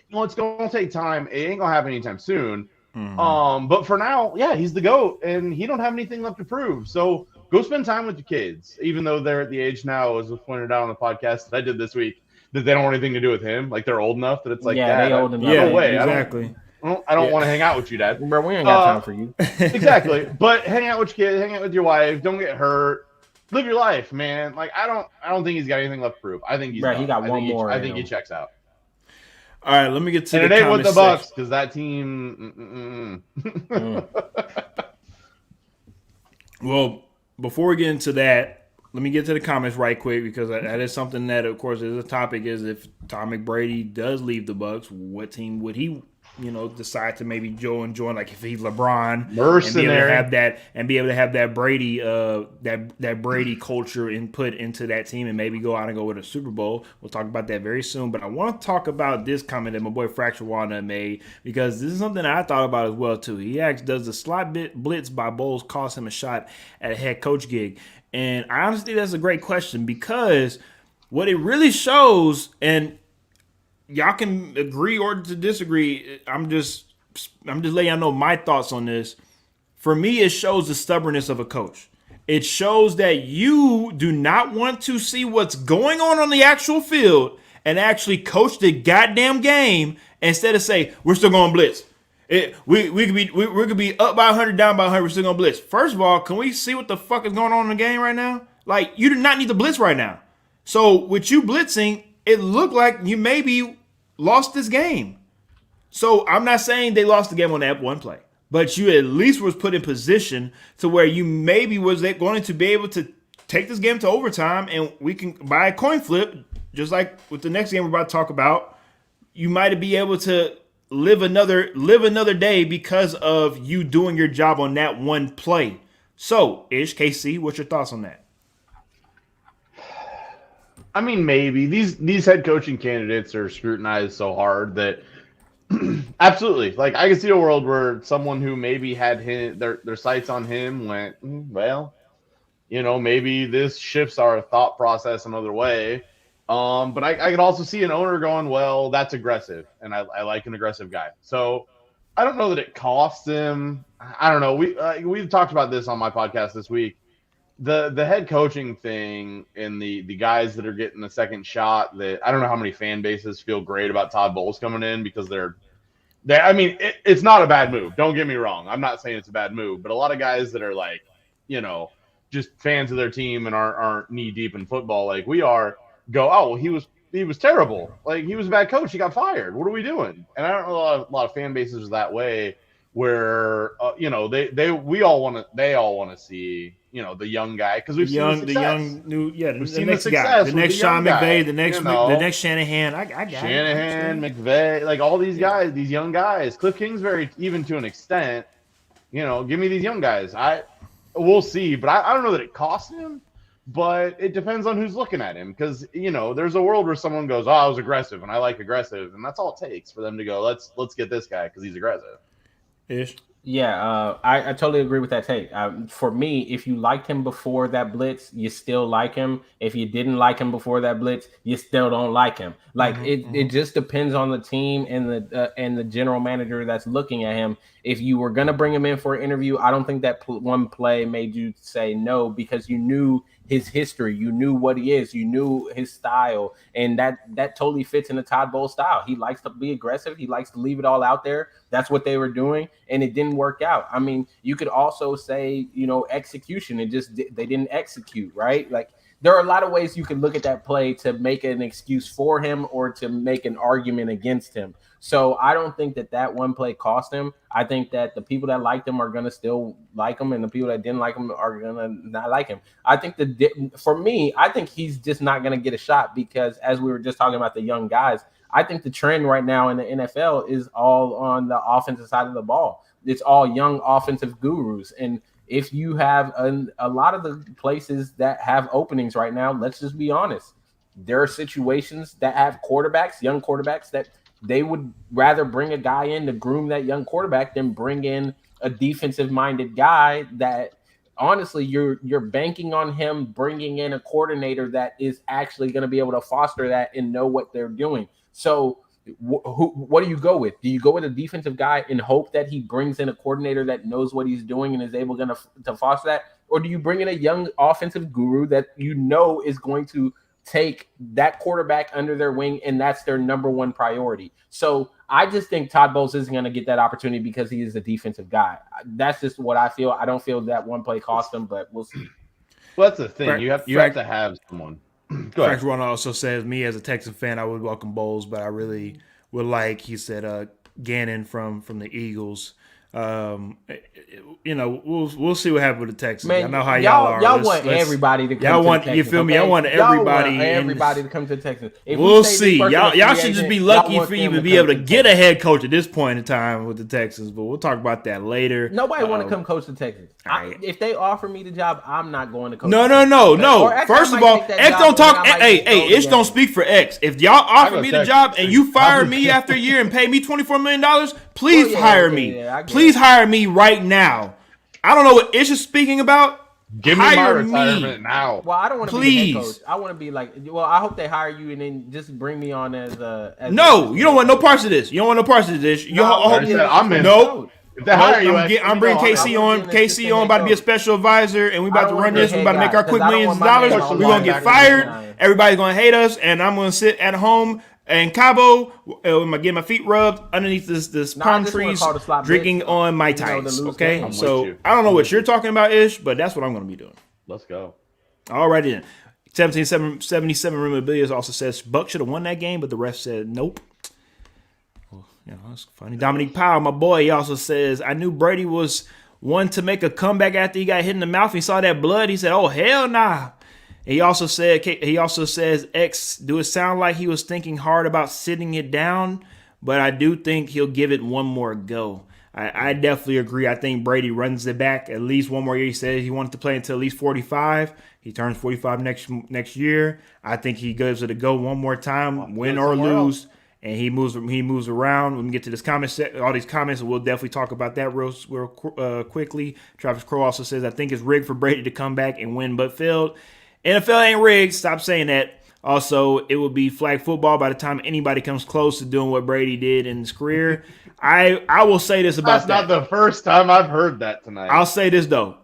going to take time. It ain't going to happen anytime soon. Mm-hmm. But for now, yeah, he's the GOAT, and he don't have anything left to prove. So go spend time with your kids, even though they're at the age now, as was pointed out on the podcast that I did this week, that they don't want anything to do with him. Like, they're old enough that it's like, yeah, they old enough. Yeah, no way. Exactly. I don't want to hang out with you, Dad. Bro, we ain't got time for you. Exactly. But hang out with your kids, hang out with your wife, don't get hurt. Live your life, man. Like, I don't think he's got anything left to prove. I think he's right. He got one more. I think he checks out. All right, let me get to and the it ain't with the Bucks section. because that team. Well, before we get into that, let me get to the comments right quick because that is something that, of course, is a topic. Is if Tom McBrady does leave the Bucks, what team would he decide to maybe join like if he's LeBron Mercenary. and be able to have that Brady that Brady culture input into that team and maybe go out and go with a Super Bowl. We'll talk about that very soon. But I want to talk about this comment that my boy Fracture Walnut made, because this is something that I thought about as well too. He asked, does the slot blitz by Bowles cost him a shot at a head coach gig? And I honestly think that's a great question, because what it really shows, and y'all can agree or to disagree. I'm just letting y'all know my thoughts on this. For me, it shows the stubbornness of a coach. It shows that you do not want to see what's going on the actual field and actually coach the goddamn game instead of say we're still going to blitz. We could be up by 100, down by 100. We're still going to blitz. First of all, can we see what the fuck is going on in the game right now? Like, you do not need to blitz right now. So with you blitzing, it looked like you maybe lost this game. So I'm not saying they lost the game on that one play, but you at least was put in position to where you maybe was going to be able to take this game to overtime, and we can buy a coin flip, just like with the next game we're about to talk about. You might be able to live another day because of you doing your job on that one play. So, KC, what's your thoughts on that? I mean, maybe these head coaching candidates are scrutinized so hard that absolutely, like, I can see a world where someone who maybe had their sights on him went, well, maybe this shifts our thought process another way. But I could also see an owner going, well, that's aggressive, and I like an aggressive guy. So I don't know that it costs him. I don't know. We've talked about this on my podcast this week. The head coaching thing and the guys that are getting the second shot, that I don't know how many fan bases feel great about Todd Bowles coming in, because it's not a bad move. Don't get me wrong. I'm not saying it's a bad move, but a lot of guys that are like, just fans of their team and aren't knee deep in football like we are, go, oh, well, he was terrible. Like, he was a bad coach. He got fired. What are we doing? And I don't know a lot of fan bases that way, where they all want to see the young guy, because we've seen the next guy, the next Sean McVay, the next Shanahan. I got Shanahan, McVay, like all these guys, these young guys. Cliff Kingsbury, even to an extent. Give me these young guys. We'll see, but I don't know that it costs him. But it depends on who's looking at him, because there's a world where someone goes, "Oh, I was aggressive, and I like aggressive," and that's all it takes for them to go, "Let's get this guy because he's aggressive." Ish. Yeah, I totally agree with that take. For me, if you liked him before that blitz, you still like him. If you didn't like him before that blitz, you still don't like him. Like, it just depends on the team and the general manager that's looking at him. If you were gonna bring him in for an interview, I don't think that one play made you say no, because you knew his history, you knew what he is, you knew his style, and that totally fits in the Todd Bowles style. He likes to be aggressive. He likes to leave it all out there. That's what they were doing, and it didn't work out. I mean, you could also say, execution. They didn't execute, right? Like, there are a lot of ways you could look at that play to make an excuse for him or to make an argument against him. So I don't think that one play cost him. I think that the people that liked him are going to still like him, and the people that didn't like him are going to not like him. I think for me, I think he's just not going to get a shot, because as we were just talking about the young guys, I think the trend right now in the NFL is all on the offensive side of the ball. It's all young offensive gurus. And if you have a lot of the places that have openings right now, let's just be honest, there are situations that have young quarterbacks, that they would rather bring a guy in to groom that young quarterback than bring in a defensive-minded guy that, honestly, you're banking on him bringing in a coordinator that is actually going to be able to foster that and know what they're doing. So what do you go with? Do you go with a defensive guy and hope that he brings in a coordinator that knows what he's doing and is able to foster that? Or do you bring in a young offensive guru that is going to take that quarterback under their wing, and that's their number one priority? So I just think Todd Bowles isn't going to get that opportunity because he is a defensive guy. That's just what I feel. I don't feel that one play cost him, but we'll see. Well, that's the thing. You have to have someone. Go ahead. Frank Ron also says, me as a Texan fan, I would welcome Bowles, but I really would like, he said, Gannon from the Eagles. We'll see what happens with the Texans. Man, I know how y'all are. Y'all want everybody to come y'all to want, the Texans. you feel me? Okay? I want everybody. Everybody to come to the Texans. If We'll say see. this person Y'all is free should just be agent, lucky y'all for want you them to be come able to the get a Texans. head coach at this point in time with the Texans. But we'll talk about that later. Nobody want to come coach the Texans. Right. If they offer me the job, I'm not going to coach. No. Or actually, First I of might all, take that X job, don't and then talk. I might Hey, just throw the X don't game. speak for X. If y'all offer go me the Texas. job and you fire me after a year and pay me $24 million, please hire me. Please hire me right now. I don't know what Ish is speaking about. Give me my Hire retirement me. now. Well, I don't want to be the head Please. coach. I want to be like, well, I hope they hire you and then just bring me on as No, you don't want no parts of this. You don't want no parts of this. No, I already said I'm in. Nope. If they hire you, I'm bringing KC on. KC on, about to be a special advisor, and we about to run this. We about to make our quick millions of dollars. We're gonna get fired. Everybody's gonna hate us, and I'm gonna sit at home in Cabo, get my feet rubbed underneath this palm trees, drinking on Mai Tais. Okay, so I don't know what you're talking about, Ish, but that's what I'm gonna be doing. Let's go. Alrighty then. 77 Memorabilia also says Buck should have won that game, but the ref said nope. That's funny. Dominique Powell, my boy, he also says, I knew Brady was one to make a comeback after he got hit in the mouth. He saw that blood. He said, oh, hell nah. He also says, X, do it sound like he was thinking hard about sitting it down? But I do think he'll give it one more go. I definitely agree. I think Brady runs it back at least one more year. He said he wanted to play until at least 45. He turns 45 next year. I think he gives it a go one more time, win or lose. And he moves around. When we get to this all these comments, and we'll definitely talk about that real quickly. Travis Crowe also says, I think it's rigged for Brady to come back and win, but failed. NFL ain't rigged. Stop saying that. Also, it will be flag football by the time anybody comes close to doing what Brady did in his career. I will say this about That's not the first time I've heard that tonight. I'll say this, though.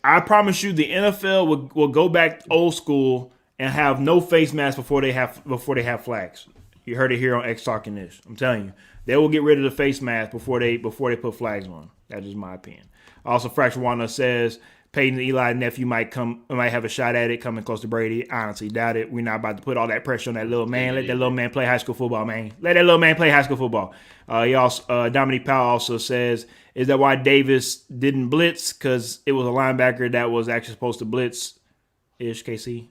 I promise you the NFL will go back old school and have no face masks before they have flags. You heard it here on X Talking This. I'm telling you, they will get rid of the face mask before they put flags on. That's just my opinion. Also, Fracture Wanda says Peyton and Eli's nephew might have a shot at it coming close to Brady. I honestly doubt it. We're not about to put all that pressure on that little man. Let that little man play high school football, man. Let that little man play high school football. Dominique Powell also says, is that why Davis didn't blitz? Because it was a linebacker that was actually supposed to blitz. Ish, KC.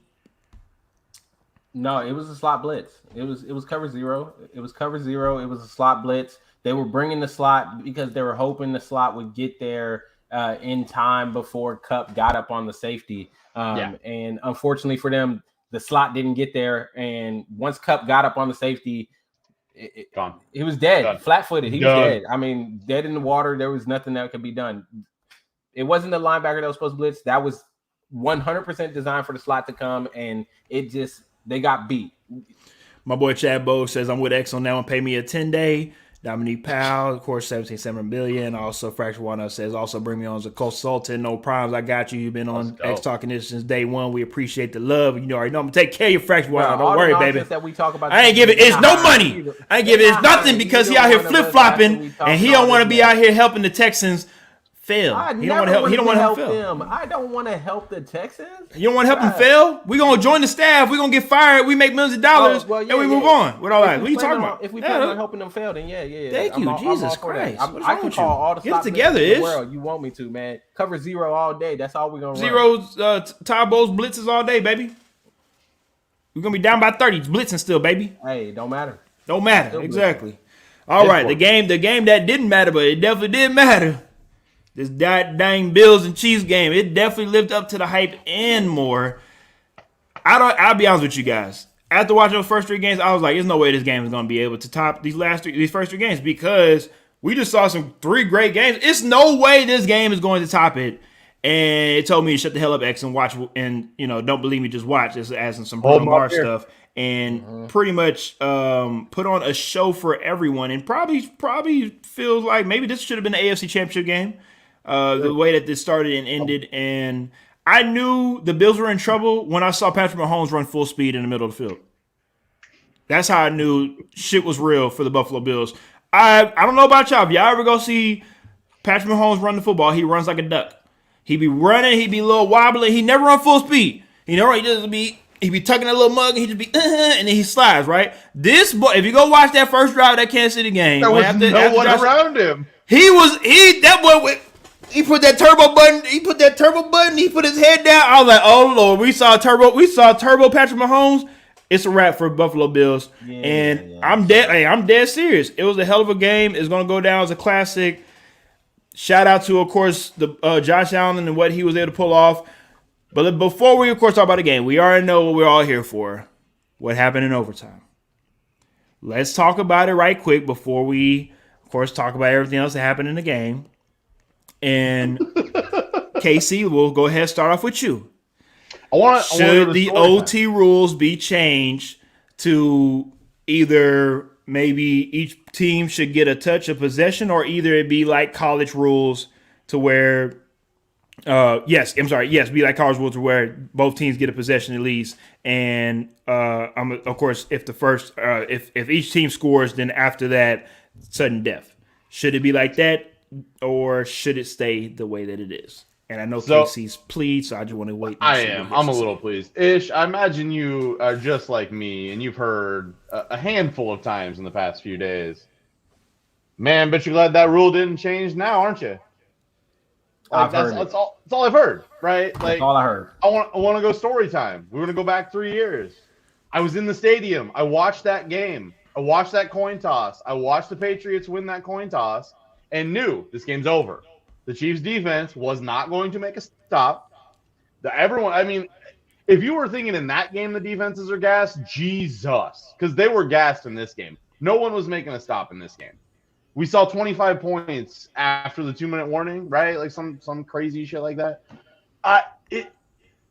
No, it was a slot blitz. It was cover zero. It was cover zero. It was a slot blitz. They were bringing the slot because they were hoping the slot would get there in time before Kupp got up on the safety. And unfortunately for them, the slot didn't get there. And once Kupp got up on the safety, he was dead, flat-footed. He was dead. I mean, dead in the water. There was nothing that could be done. It wasn't the linebacker that was supposed to blitz. That was 100% designed for the slot to come, and they got beat. My boy Chad Bowe says, I'm with X on that one. Pay me a 10-day. Dominique Powell, of course, 17.7 billion. Also, Fracture One says, also bring me on as a consultant. No problems. I got you. You've been on X Talking This since day one. We appreciate the love. You already know I'm going to take care of your Fracture One. Don't worry, baby. That we talk about I ain't giving it's no money. I ain't giving it's nothing because he out here flip-flopping and he don't want to be out here helping the Texans fail. He don't want to help. He don't want to help them. I don't want to help the Texans. You don't want to help them fail? We're gonna join the staff. We're gonna get fired. We make millions of dollars, and we move on. With all that, what are you talking about? If we plan on helping them fail, then yeah. Thank you, Jesus Christ. I can call all the get it together, in the world. You want me to, man? Cover zero all day. That's all we're gonna run. Ty Bowles blitzes all day, baby. We're gonna be down by 30, blitzing still, baby. Hey, don't matter. Don't matter. Still exactly. Blitzing. All right, the game that didn't matter, but it definitely did matter. This dang Bills and Chiefs game, it definitely lived up to the hype and more. I'll be honest with you guys. After watching those first three games, I was like, there's no way this game is going to be able to top these first three games because we just saw some three great games. It's no way this game is going to top it. And it told me to shut the hell up, X, and watch. And, don't believe me, just watch. Just asking some Bruno Mars stuff. And pretty much put on a show for everyone. And probably feels like maybe this should have been the AFC Championship game. The way that this started and ended. And I knew the Bills were in trouble when I saw Patrick Mahomes run full speed in the middle of the field. That's how I knew shit was real for the Buffalo Bills. I don't know about y'all. If y'all ever go see Patrick Mahomes run the football, he runs like a duck. He be running, he be a little wobbly. He never run full speed. He be tucking a little mug and he just be and then he slides, right? This boy, if you go watch that first drive of that Kansas City game, there was no one around him. That boy. He put that turbo button. He put his head down. I was like, "Oh Lord, we saw turbo Patrick Mahomes. It's a wrap for Buffalo Bills." I'm dead. Hey, I'm dead serious. It was a hell of a game. It's gonna go down as a classic. Shout out to, of course, the Josh Allen and what he was able to pull off. But before we, of course, talk about the game, we already know what we're all here for. What happened in overtime? Let's talk about it right quick before we, of course, talk about everything else that happened in the game. And Casey, we'll go ahead and start off with you. Should the OT rules be changed to either maybe each team should get a touch of possession, or either it be like college rules to where, be like college rules to where both teams get a possession at least, and of course if each team scores, then after that, sudden death. Should it be like that, or should it stay the way that it is? And I know Casey's pleased, so I just want to wait. I'm a little pleased. Ish, I imagine you are just like me, and you've heard a handful of times in the past few days. Man, but you're glad that rule didn't change now, aren't you? Like, that's all I've heard, right? Like, that's all I heard. I want to go story time. We're going to go back 3 years. I was in the stadium. I watched that game. I watched that coin toss. I watched the Patriots win that coin toss and knew this game's over. The Chiefs' defense was not going to make a stop. If you were thinking in that game the defenses are gassed, Jesus, because they were gassed in this game. No one was making a stop in this game. We saw 25 points after the 2-minute warning, right? Like some crazy shit like that.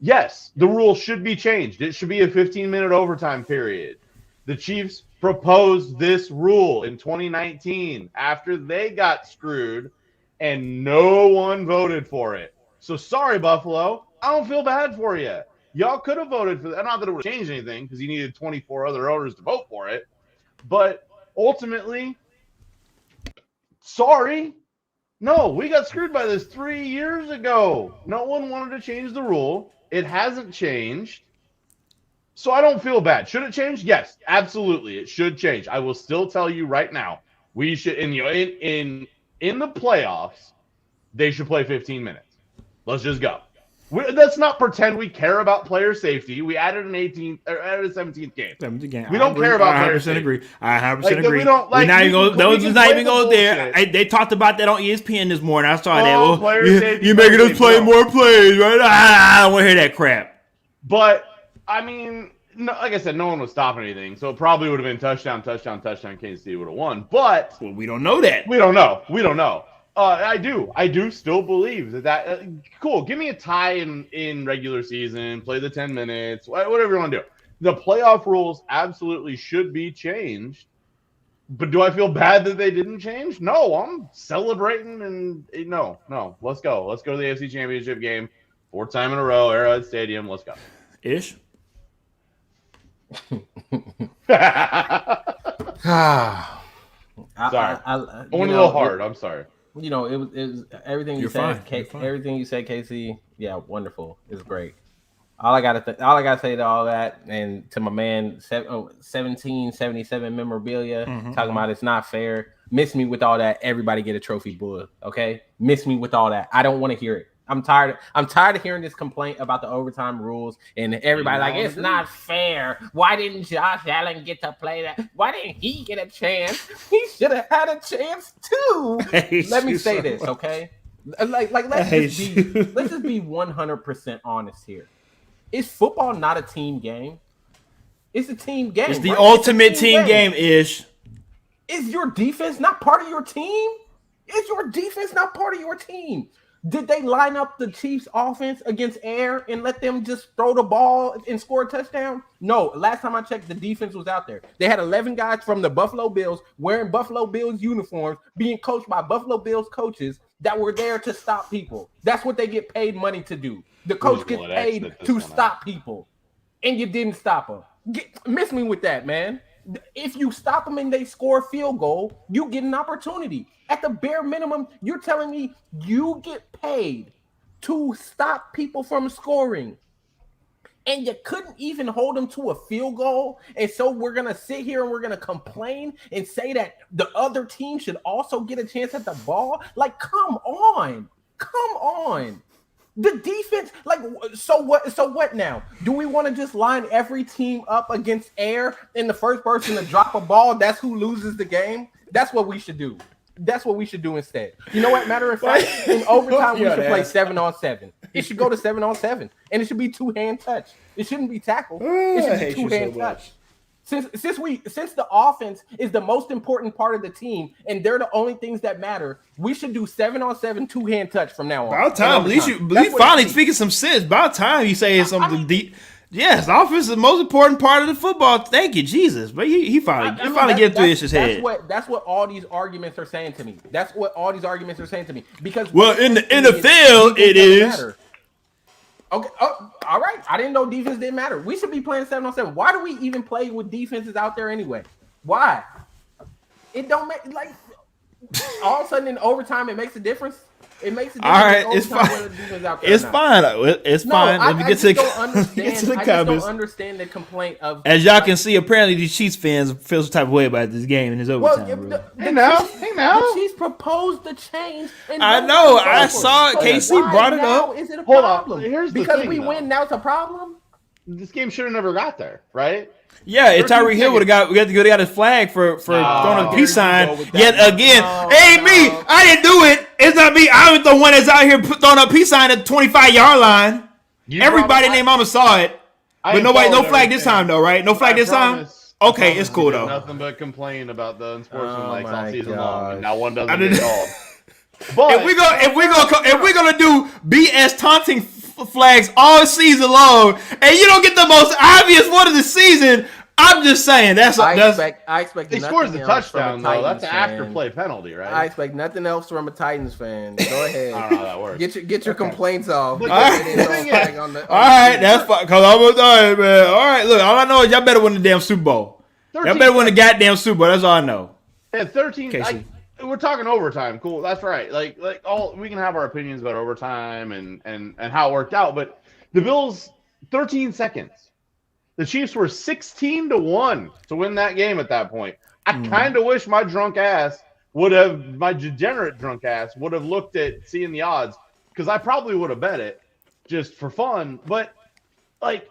Yes, the rule should be changed. It should be a 15-minute overtime period. The Chiefs proposed this rule in 2019 after they got screwed, and no one voted for it. So sorry, Buffalo. I don't feel bad for you. Y'all could have voted for that. Not that it would have changed anything, because you needed 24 other owners to vote for it. But ultimately, sorry. No, we got screwed by this 3 years ago. No one wanted to change the rule. It hasn't changed. So I don't feel bad. Should it change? Yes, absolutely. It should change. I will still tell you right now, we should in the playoffs, they should play 15 minutes. Let's just go. Let's not pretend we care about player safety. We added a 17th game. 17th game. We don't care about player safety. I 100% agree. We don't like. Those not even go there. They talked about that on ESPN this morning. I saw that. Well, you're making us play more plays, right? I don't want to hear that crap. But I mean, like I said, no one was stopping anything, so it probably would have been touchdown. Kansas City would have won. But we don't know that. We don't know. I do still believe that cool. Give me a tie in regular season, play the 10 minutes, whatever you want to do. The playoff rules absolutely should be changed. But do I feel bad that they didn't change? No, I'm celebrating and no. Let's go. Let's go to the AFC Championship game. 4th time in a row, Arrowhead Stadium. Let's go. Ish. Sorry. I went a little hard. I'm sorry. You know, it was everything you said. Everything you said, Casey. Yeah, wonderful. It's great. All I gotta say to all that, and to my man, 1777 memorabilia, talking about it's not fair. Miss me with all that. Everybody get a trophy bull. Okay, miss me with all that. I don't want to hear it. I'm tired of hearing this complaint about the overtime rules, and everybody like it's not fair. Why didn't Josh Allen get to play that? Why didn't he get a chance? He should have had a chance too. Let me say this, okay? Let's just be 100% honest here. Is football not a team game? It's a team game. It's the ultimate team game. Ish. Is your defense not part of your team? Is your defense not part of your team? Did they line up the Chiefs' offense against air and let them just throw the ball and score a touchdown? No. Last time I checked, the defense was out there. They had 11 guys from the Buffalo Bills wearing Buffalo Bills uniforms, being coached by Buffalo Bills coaches that were there to stop people. That's what they get paid money to do. The coach gets paid to stop people, and you didn't stop them. Miss me with that, man. If you stop them and they score a field goal, you get an opportunity. At the bare minimum, you're telling me you get paid to stop people from scoring. and you couldn't even hold them to a field goal. And so we're going to sit here and we're going to complain and say that the other team should also get a chance at the ball. Like, come on. Come on. The defense, like, so what now? Do we want to just line every team up against air and the first person to drop a ball, that's who loses the game? That's what we should do. That's what we should do instead. You know what? Matter of fact, in overtime, we should play 7-on-7. It should go to 7-on-7, and it should be two-hand touch. It shouldn't be tackle. It should be two-hand touch. Since the offense is the most important part of the team, and they're the only things that matter, we should do 7-on-7 two-hand touch from now on. About time. At least you finally speaking some sense. About time you say something deep. Yes, the offense is the most important part of the football. Thank you, Jesus. But he finally get through his head. That's what all these arguments are saying to me. Because in the NFL, it is. Matter. Okay. Oh, all right. I didn't know defense didn't matter. We should be playing 7-on-7. Why do we even play with defenses out there anyway? Why? It don't make like all of a sudden in overtime it makes a difference. It makes a difference. All right, it's fine. It's fine. It's fine. Let me get to the comments. I don't understand the complaint of. As y'all can see, apparently these Chiefs fans feel some type of way about this game and it's overtime. Hey now. The Chiefs proposed the change. I know. I saw it. KC brought it up. Is it a problem? Here's the because thing, we win now. It's a problem. This game should have never got there, right? Yeah, if Tyreek Hill would have got his flag for throwing a peace sign yet again. Hey, me, I didn't do it. It's not me. I was the one that's out here throwing a peace sign at the 25-yard line. Everybody named Mama saw it, but nobody, no flag this time though, right? No flag this time. Okay, it's cool though. Nothing but complain about the unsportsmanlike all season long, and now one doesn't get called. But if we're gonna do BS taunting flags all season long, and you don't get the most obvious one of the season, I'm just saying I expect he scores the touchdown though. That's an after play penalty, right? I expect nothing else from a Titans fan. Go ahead. I don't know how that works. Get your complaints off. All right, that's fine. Cause I'm all right, man. All right, look, all I know is y'all better win the damn Super Bowl. Y'all better win the goddamn Super Bowl. That's all I know. Yeah, 13. We're talking overtime. Cool. That's right. Like all we can have our opinions about overtime and how it worked out, but the Bills 13 seconds. The Chiefs were 16-1 to win that game at that point. I kind of wish my degenerate drunk ass would have looked at seeing the odds, because I probably would have bet it just for fun. But like,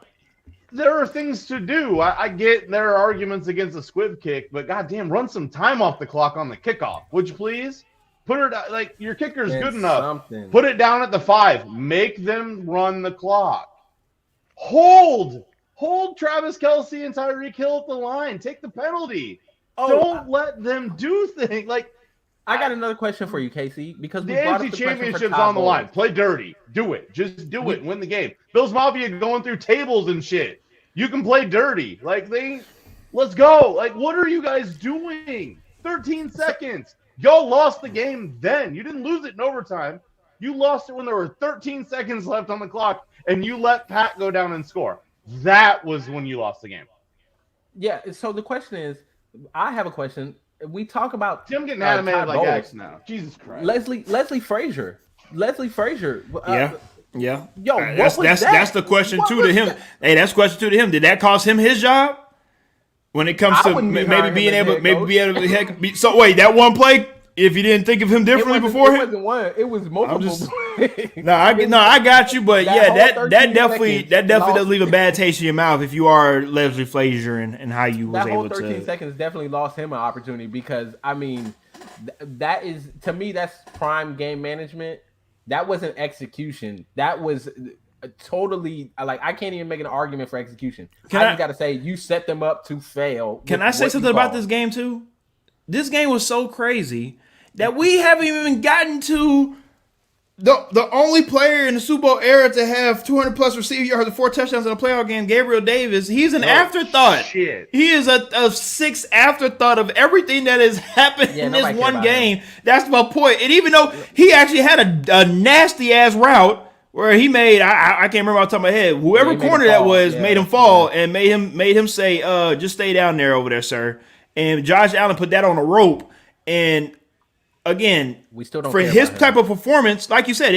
there are things to do. I get there are arguments against the squib kick, but goddamn, run some time off the clock on the kickoff, would you please? Put it like your kicker's good enough. Put it down at the 5. Make them run the clock. Hold Travis Kelce and Tyreek Hill at the line. Take the penalty. Don't let them do things like. I got another question for you, Casey, because the AFC Championship's on the line. Play dirty. Do it. Just do it. Win the game. Bills Mafia going through tables and shit. You can play dirty. Let's go. Like, what are you guys doing? 13 seconds. Y'all lost the game then. You didn't lose it in overtime. You lost it when there were 13 seconds left on the clock, and you let Pat go down and score. That was when you lost the game. Yeah, so the question is, I have a question. We talk about Tim getting animated like X now. Jesus Christ. Leslie Frazier. Yeah. Yo, that's the question too to him. Hey, that's the question too to him. Did that cost him his job? When it comes to maybe being able to so wait, that one play, if you didn't think of him differently before it wasn't one, it was multiple. I got you, but that definitely does leave a bad taste in your mouth if you are Leslie Frazier and how you was able to. That whole 13 seconds definitely lost him an opportunity, because I mean, that is, to me, that's prime game management. That wasn't execution. That was totally, like, I can't even make an argument for execution. I just got to say, you set them up to fail. Can I say something about this game too? This game was so crazy that we haven't even gotten to the only player in the Super Bowl era to have 200 plus receiving yards and 4 touchdowns in a playoff game, Gabriel Davis. He's an afterthought. Shit. He is a sixth afterthought of everything that has happened in this one game. That's my point. And even though he actually had a nasty ass route where he made, I can't remember off the top of my head, whoever corner that was made him fall and made him say, just stay down there over there, sir. And Josh Allen put that on a rope. And again, we still don't for his type of performance, like you said,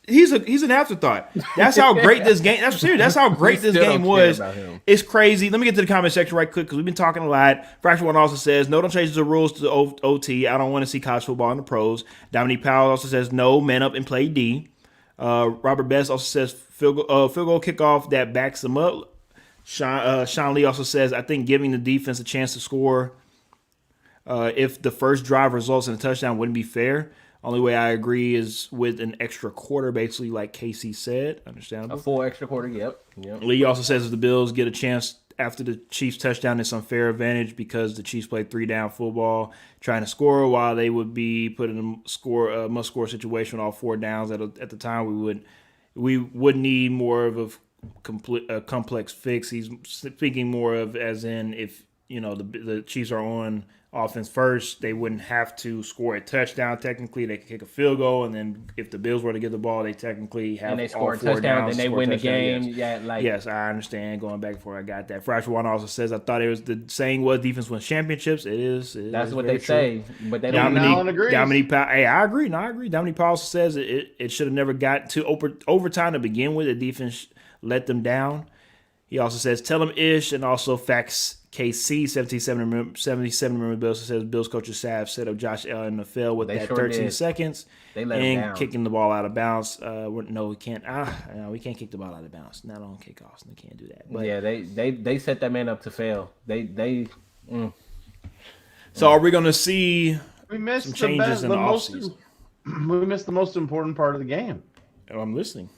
he's an afterthought. That's how great this game. That's serious. That's how great this game was. It's crazy. Let me get to the comment section right quick because we've been talking a lot. Fraction One also says no, don't change the rules to OT. I don't want to see college football in the pros. Dominique Powell also says no, man up and play D. Robert Best also says field goal kickoff that backs them up. Sean Lee also says I think giving the defense a chance to score if the first drive results in a touchdown wouldn't be fair. Only way I agree is with an extra quarter, basically, like Casey said. Understandable. A full extra quarter, yep. Lee also says if the Bills get a chance after the Chiefs touchdown, it's unfair advantage because the Chiefs played 3-down football trying to score while they would be put in a must-score situation with all 4 downs. At the time, we would need more of a complex fix. He's speaking more of as in if the Chiefs are on offense first, they wouldn't have to score a touchdown. Technically, they could kick a field goal, and then if the Bills were to get the ball, they technically have and they score all a 4 touchdown, downs, then they win the game. Yes. Yeah, yes, I understand. Going back and forth, I got that. Fraction One also says I thought it was the saying was defense wins championships. It is. That's what they say, but they don't. Dominique Powell. Hey, I agree. No, I agree. Dominique Powell also says it should have never got to overtime to begin with. The defense let them down. He also says tell them ish, and also facts. KC 77 remember Bills says Bills coach Sav set up Josh Allen in the field with that 13 seconds and kicking the ball out of bounds. No, we can't. We can't kick the ball out of bounds. Not on kickoffs. We can't do that. But, yeah, they set that man up to fail. So are we going to see we missed some changes in the offseason? We missed the most important part of the game. Oh, I'm listening.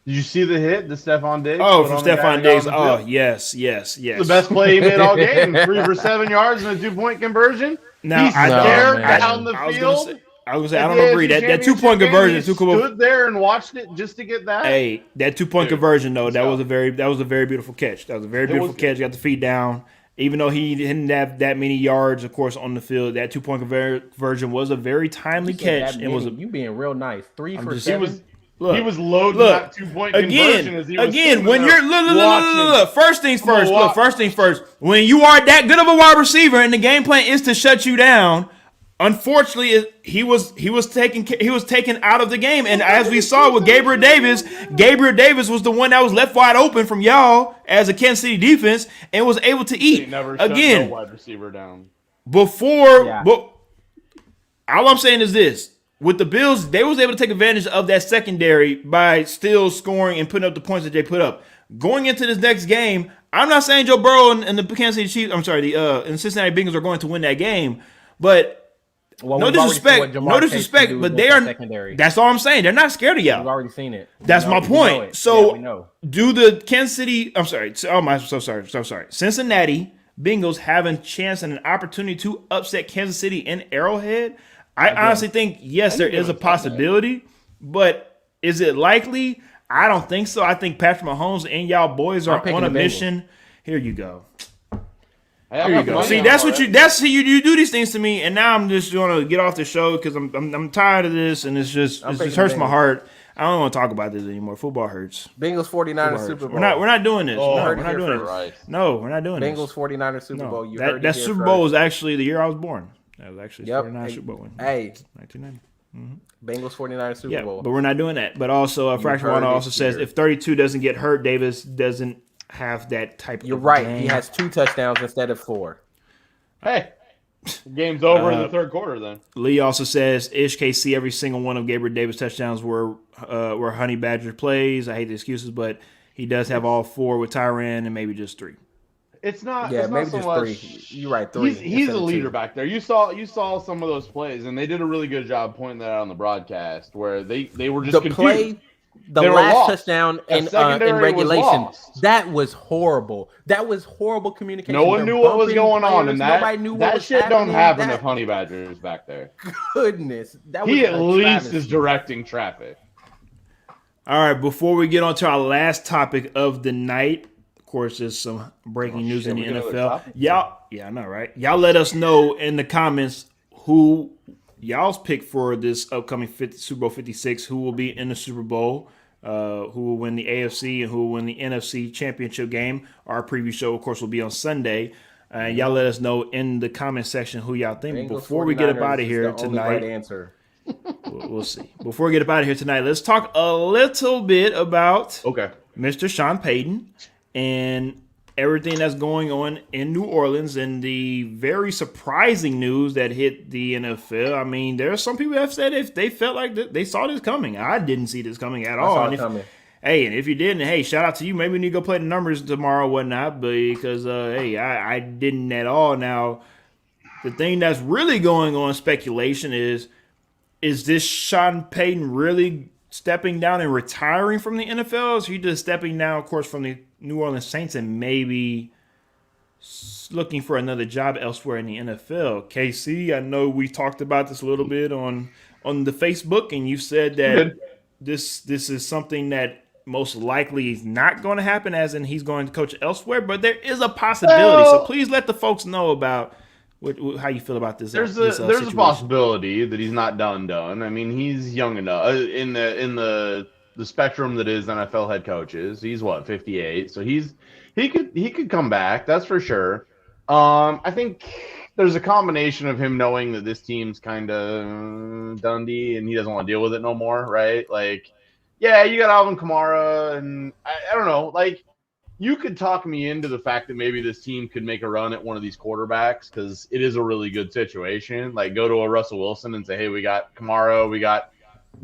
Did you see the hit that Stephon Diggs? Oh, from Stephon Diggs. Oh, yes. The best play he made all game. 3 for 7 yards and a 2-point conversion. Now, He's down the field. I was going to say, I don't agree. That 2-point conversion. He stood there and watched it just to get that. Hey, that 2-point conversion, though, that was a very beautiful catch. That was a very beautiful catch. Got the feet down. Even though he didn't have that many yards, of course, on the field, that 2-point conversion was a very timely catch. You being real nice. 3 for 7. Look, he was loading that 2-point conversion as he was when you're look. First things first. Look, first things first. When you are that good of a wide receiver and the game plan is to shut you down, unfortunately, he was taken out of the game. And as we saw with Gabriel Davis was the one that was left wide open from y'all as a Kansas City defense and was able to eat. He never shut no wide receiver down. But all I'm saying is this. With the Bills, they was able to take advantage of that secondary by still scoring and putting up the points that they put up. Going into this next game, I'm not saying Joe Burrow and the Kansas City Chiefs, and the Cincinnati Bengals are going to win that game, but no disrespect, but they are secondary. That's all I'm saying. They're not scared of y'all. We've already seen it. That's my point. So, do the Kansas City? I'm sorry. I'm so sorry. Cincinnati Bengals have a chance and an opportunity to upset Kansas City in Arrowhead. I honestly think, yes, there is a possibility, but is it likely? I don't think so. I think Patrick Mahomes and y'all boys are on a mission. Here you go. Here you go. See, that's you do these things to me, and now I'm just going to get off the show because I'm tired of this, and it just hurts my heart. I don't want to talk about this anymore. Football hurts. Bengals 49ers Super Bowl. We're not doing this. Oh, we're not doing this. No, we're not doing this. Bengals 49ers Super Bowl. You heard that Super Bowl was actually the year I was born. That was actually 49 Super Bowl win. Hey. 1990. Mm-hmm. Bengals 49 Super Bowl. But we're not doing that. But also, Fraction One also says if 32 doesn't get hurt, Davis doesn't have that type You're of right. game. He has 2 touchdowns instead of 4. Hey. Game's over in the third quarter then. Lee also says Ish KC every single one of Gabriel Davis touchdowns were Honey Badger plays. I hate the excuses, but he does have all 4 with Tyrann and maybe just 3. It's not. Yeah, it's maybe not so just much, 3. You're right, 3. He's a leader back there. You saw some of those plays, and they did a really good job pointing that out on the broadcast, where they were just confused. The last touchdown in regulation, that was horrible. That was horrible communication. No one knew what was going on, and that shit don't happen if Honey Badger is back there. Goodness, he at least is directing traffic. All right, before we get on to our last topic of the night. Of course, there's some breaking news in the NFL. I know, right? Y'all let us know in the comments who y'all's pick for this upcoming Super Bowl 56, who will be in the Super Bowl, who will win the AFC, and who will win the NFC championship game. Our preview show, of course, will be on Sunday. Y'all let us know in the comment section who y'all think. Bengals, before we get up out of here the tonight. right answer. We'll see. Before we get up out of here tonight, let's talk a little bit about Mr. Sean Payton and everything that's going on in New Orleans and the very surprising news that hit the NFL. I mean, there are some people that have said if they felt like they saw this coming. I didn't see this coming at all. And if you didn't, hey, shout out to you. Maybe we need to go play the numbers tomorrow or whatnot, because, I didn't at all. Now, the thing that's really going on, speculation, is this Sean Payton really stepping down and retiring from the NFL? Or is he just stepping down, of course, from the New Orleans Saints and maybe looking for another job elsewhere in the NFL? KC, I know we talked about this a little bit on the Facebook, and you said that this is something that most likely is not going to happen, as in he's going to coach elsewhere, but there is a possibility. So please let the folks know about how you feel about this. There's a possibility that he's not done. I mean, he's young enough in the spectrum that is NFL head coaches. He's 58, so he could come back. That's for sure. I think there's a combination of him knowing that this team's kind of Dundee and he doesn't want to deal with it no more, right? Like, yeah, you got Alvin Kamara, and I don't know, like, you could talk me into the fact that maybe this team could make a run at one of these quarterbacks because it is a really good situation. Like, go to a Russell Wilson and say, hey, we got Kamara,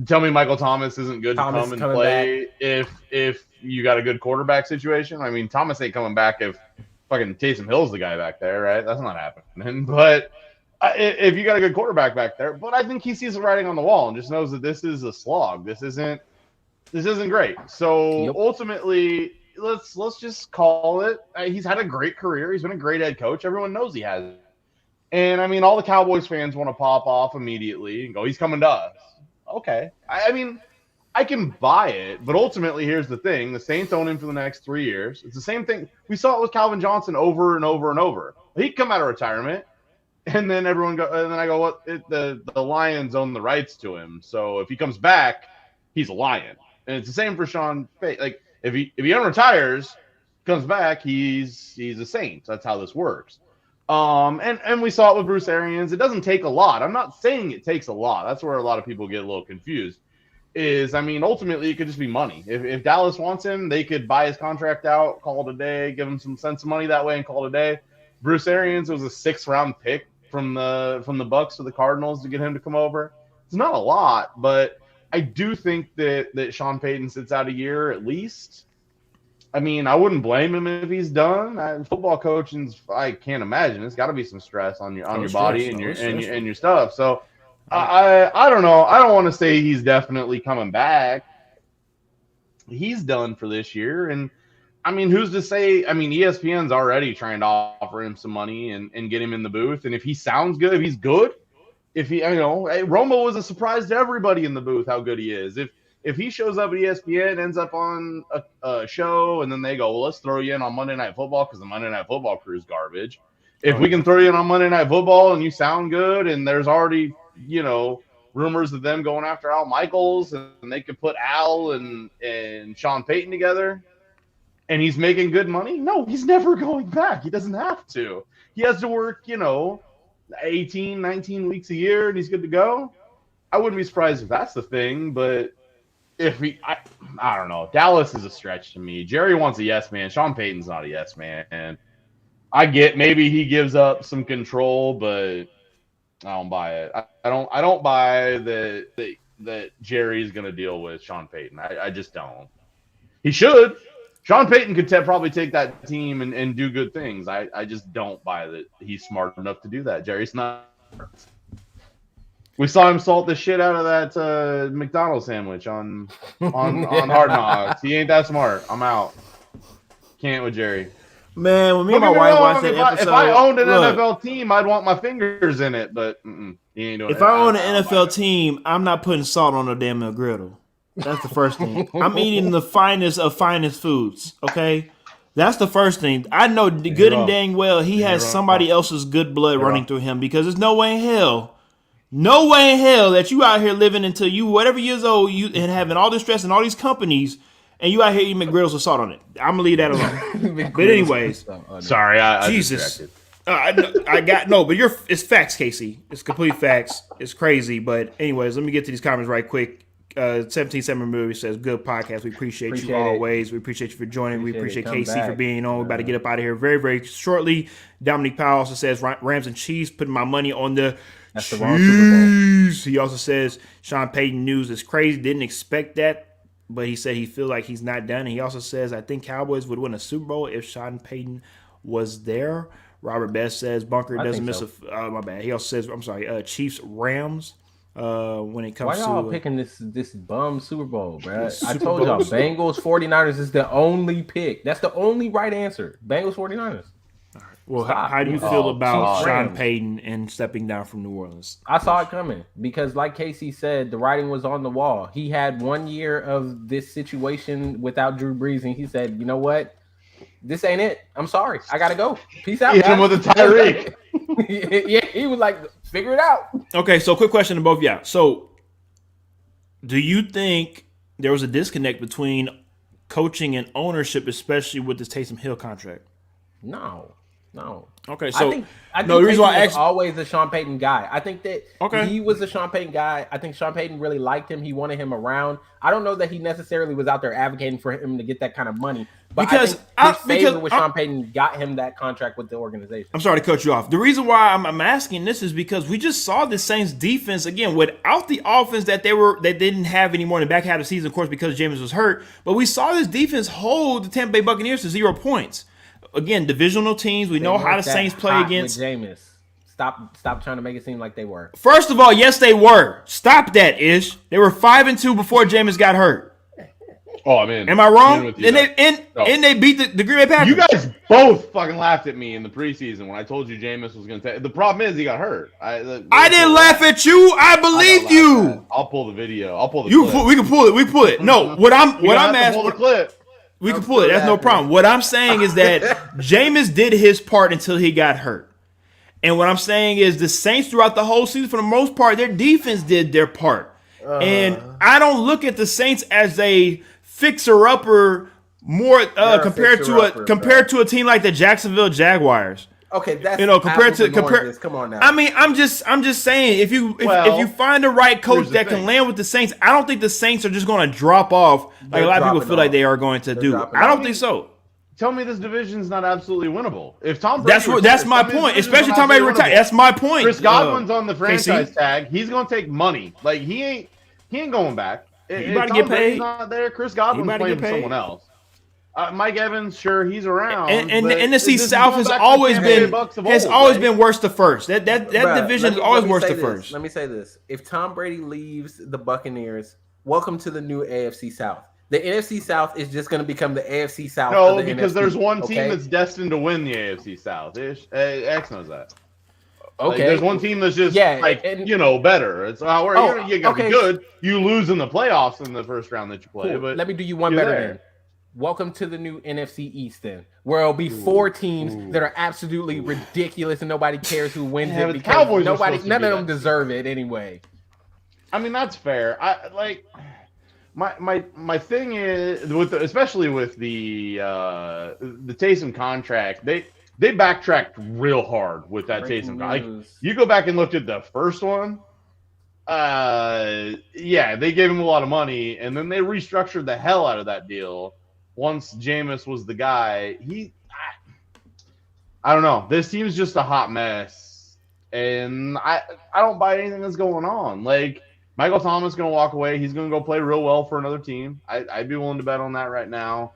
tell me Michael Thomas isn't good to come and play if you got a good quarterback situation. I mean, Thomas ain't coming back if fucking Taysom Hill's the guy back there, right? That's not happening. But if you got a good quarterback back there, but I think he sees the writing on the wall and just knows that this is a slog. This isn't great. So ultimately, let's just call it. He's had a great career. He's been a great head coach. Everyone knows he has. And I mean, all the Cowboys fans want to pop off immediately and go, he's coming to us. Okay. I mean, I can buy it, but ultimately, here's the thing. The Saints own him for the next 3 years. It's the same thing. We saw it with Calvin Johnson over and over and over. He'd come out of retirement, and then the Lions own the rights to him. So if he comes back, he's a Lion. And it's the same for Sean Payton. Like, if he unretires, comes back, he's a Saint. That's how this works. And we saw it with Bruce Arians. It doesn't take a lot. I'm not saying it takes a lot. That's where a lot of people get a little confused. Ultimately, it could just be money. If Dallas wants him, they could buy his contract out, call it a day, give him some sense of money that way, and call it a day. Bruce Arians was a 6th-round pick from the Bucks to the Cardinals to get him to come over. It's not a lot, but I do think that Sean Payton sits out a year at least. I mean, I wouldn't blame him if he's done. Football coaching, I can't imagine. It's got to be some stress on your body and your stuff. So I don't know. I don't want to say he's definitely coming back. He's done for this year, and I mean, who's to say? I mean, ESPN's already trying to offer him some money and get him in the booth. And if he sounds good, if he's good, Romo was a surprise to everybody in the booth how good he is. If he shows up at ESPN, ends up on a show, and then they go, well, let's throw you in on Monday Night Football because the Monday Night Football crew is garbage. If we can throw you in on Monday Night Football and you sound good, and there's already, rumors of them going after Al Michaels, and they could put Al and Sean Payton together, and he's making good money, no, he's never going back. He doesn't have to. He has to work, 18, 19 weeks a year, and he's good to go. I wouldn't be surprised if that's the thing, but I don't know. Dallas is a stretch to me. Jerry wants a yes man. Sean Payton's not a yes man. And I get maybe he gives up some control, but I don't buy it. I don't buy that Jerry's going to deal with Sean Payton. I just don't. He should. Sean Payton could probably take that team and do good things. I just don't buy that he's smart enough to do that. Jerry's not. We saw him salt the shit out of that McDonald's sandwich on Hard Knocks. He ain't that smart. I'm out. Can't with Jerry. Man, when me and my wife watched that episode, if I owned an NFL team, I'd want my fingers in it. But he ain't doing it. If I own an NFL team, I'm not putting salt on no damn McGriddle. That's the first thing. I'm eating the finest of finest foods. Okay, that's the first thing. I know good and dang well he has somebody else's good blood running through him, because there's no way in hell that you out here living until you whatever years old and having all this stress and all these companies, and you out here eating McGriddles with salt on it. I'm gonna leave that alone. But anyways, sorry, I Jesus. I got no, but it's facts, Casey. It's complete facts. It's crazy, but anyways, let me get to these comments right quick. 17 movie says, "Good podcast. We appreciate you always. We appreciate you for joining. We appreciate Casey for being on. We're about to get up out of here very, very shortly." Dominic Powell also says, "Rams and Chiefs. Putting my money on the That's the wrong Super Bowl." He also says, "Sean Payton news is crazy. Didn't expect that, but he said he feel like he's not done." And he also says, "I think Cowboys would win a Super Bowl if Sean Payton was there." Robert Best says, "Bunker doesn't miss a." My bad. He also says, "I'm sorry." Chiefs Rams. When it comes to why y'all picking this bum Super Bowl, bro? I told y'all Bengals 49ers is the only pick. That's the only right answer. Bengals 49ers. All right. Well, how do you feel about Sean Payton and stepping down from New Orleans? I saw it coming because, like Casey said, the writing was on the wall. He had 1 year of this situation without Drew Brees, and he said, "You know what? This ain't it. I'm sorry. I gotta go. Peace out." Hit him with a Tyreek. Yeah, he was like, "Figure it out." Okay, so quick question to both of y'all. So, do you think there was a disconnect between coaching and ownership, especially with this Taysom Hill contract? No. Okay, so I think the reason why I was always the Sean Payton guy. I think that he was the Sean Payton guy. I think Sean Payton really liked him. He wanted him around. I don't know that he necessarily was out there advocating for him to get that kind of money. But his favor with Sean Payton got him that contract with the organization. I'm sorry to cut you off. The reason why I'm asking this is because we just saw the Saints defense again without the offense that they didn't have anymore in the back half of the season, of course, because Jameis was hurt. But we saw this defense hold the Tampa Bay Buccaneers to 0 points. Again, divisional teams. We know how the Saints play against Jameis. Stop trying to make it seem like they were. First of all, yes, they were. Stop that, Ish. They were 5-2 before Jameis got hurt. Oh, I mean, am I wrong? And they beat the Green Bay Packers. You guys both fucking laughed at me in the preseason when I told you Jameis was going to take. The problem is he got hurt. I didn't laugh at you. I believed you. I'll pull the video. I'll pull the clip. We can pull it. We pull it. No, what I'm asking. Pull the clip. We can pull it. That's no problem. What I'm saying is that Jameis did his part until he got hurt. And what I'm saying is the Saints throughout the whole season, for the most part, their defense did their part. And I don't look at the Saints as a fixer-upper more compared to a team like the Jacksonville Jaguars. Okay, that's come on now. I mean, I'm just saying if you find the right coach that can land with the Saints, I don't think the Saints are just going to drop off like a lot of people feel like they are going to do. I don't think so. Tell me this division's not absolutely winnable. If Tom Brady that's my point. Especially Tom Brady retired. That's my point. Chris Godwin's on the franchise tag. He's going to take money. Like he ain't going back. He about to get paid. He's not there. Chris Godwin's playing for someone else. Mike Evans, sure, he's around. And the NFC South has always been worse to first. That division is always worse to first. Let me say this: if Tom Brady leaves the Buccaneers, welcome to the new AFC South. The NFC South is just going to become the AFC South. No, because there's one team that's destined to win the AFC South. X knows that. Okay, like, there's one team that's just better. It's you got to be good. You lose in the playoffs in the first round that you play. Cool. But let me do you one better then. Welcome to the new NFC East, then, where it'll be 4 teams that are absolutely ridiculous and nobody cares who wins it because none of them deserve it anyway. I mean, that's fair. My thing is especially with the Taysom contract, they backtracked real hard with that Taysom contract. Like, you go back and look at the first one. They gave him a lot of money, and then they restructured the hell out of that deal. Once Jameis was the guy, I don't know. This team's just a hot mess, and I don't buy anything that's going on. Like, Michael Thomas is going to walk away. He's going to go play real well for another team. I'd be willing to bet on that right now.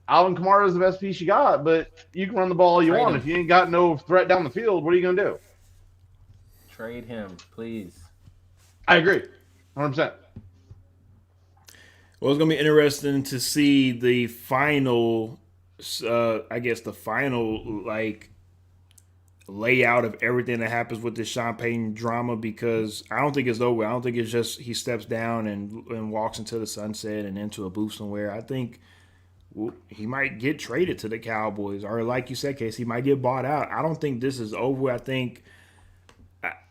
Alvin Kamara is the best piece you got, but you can run the ball all you want. If you ain't got no threat down the field, what are you going to do? Trade him, please. I agree, 100%. Well, it's going to be interesting to see the final, layout of everything that happens with this Sean Payton drama, because I don't think it's over. I don't think it's just he steps down and walks into the sunset and into a booth somewhere. I think he might get traded to the Cowboys, or like you said, Casey, he might get bought out. I don't think this is over. I think,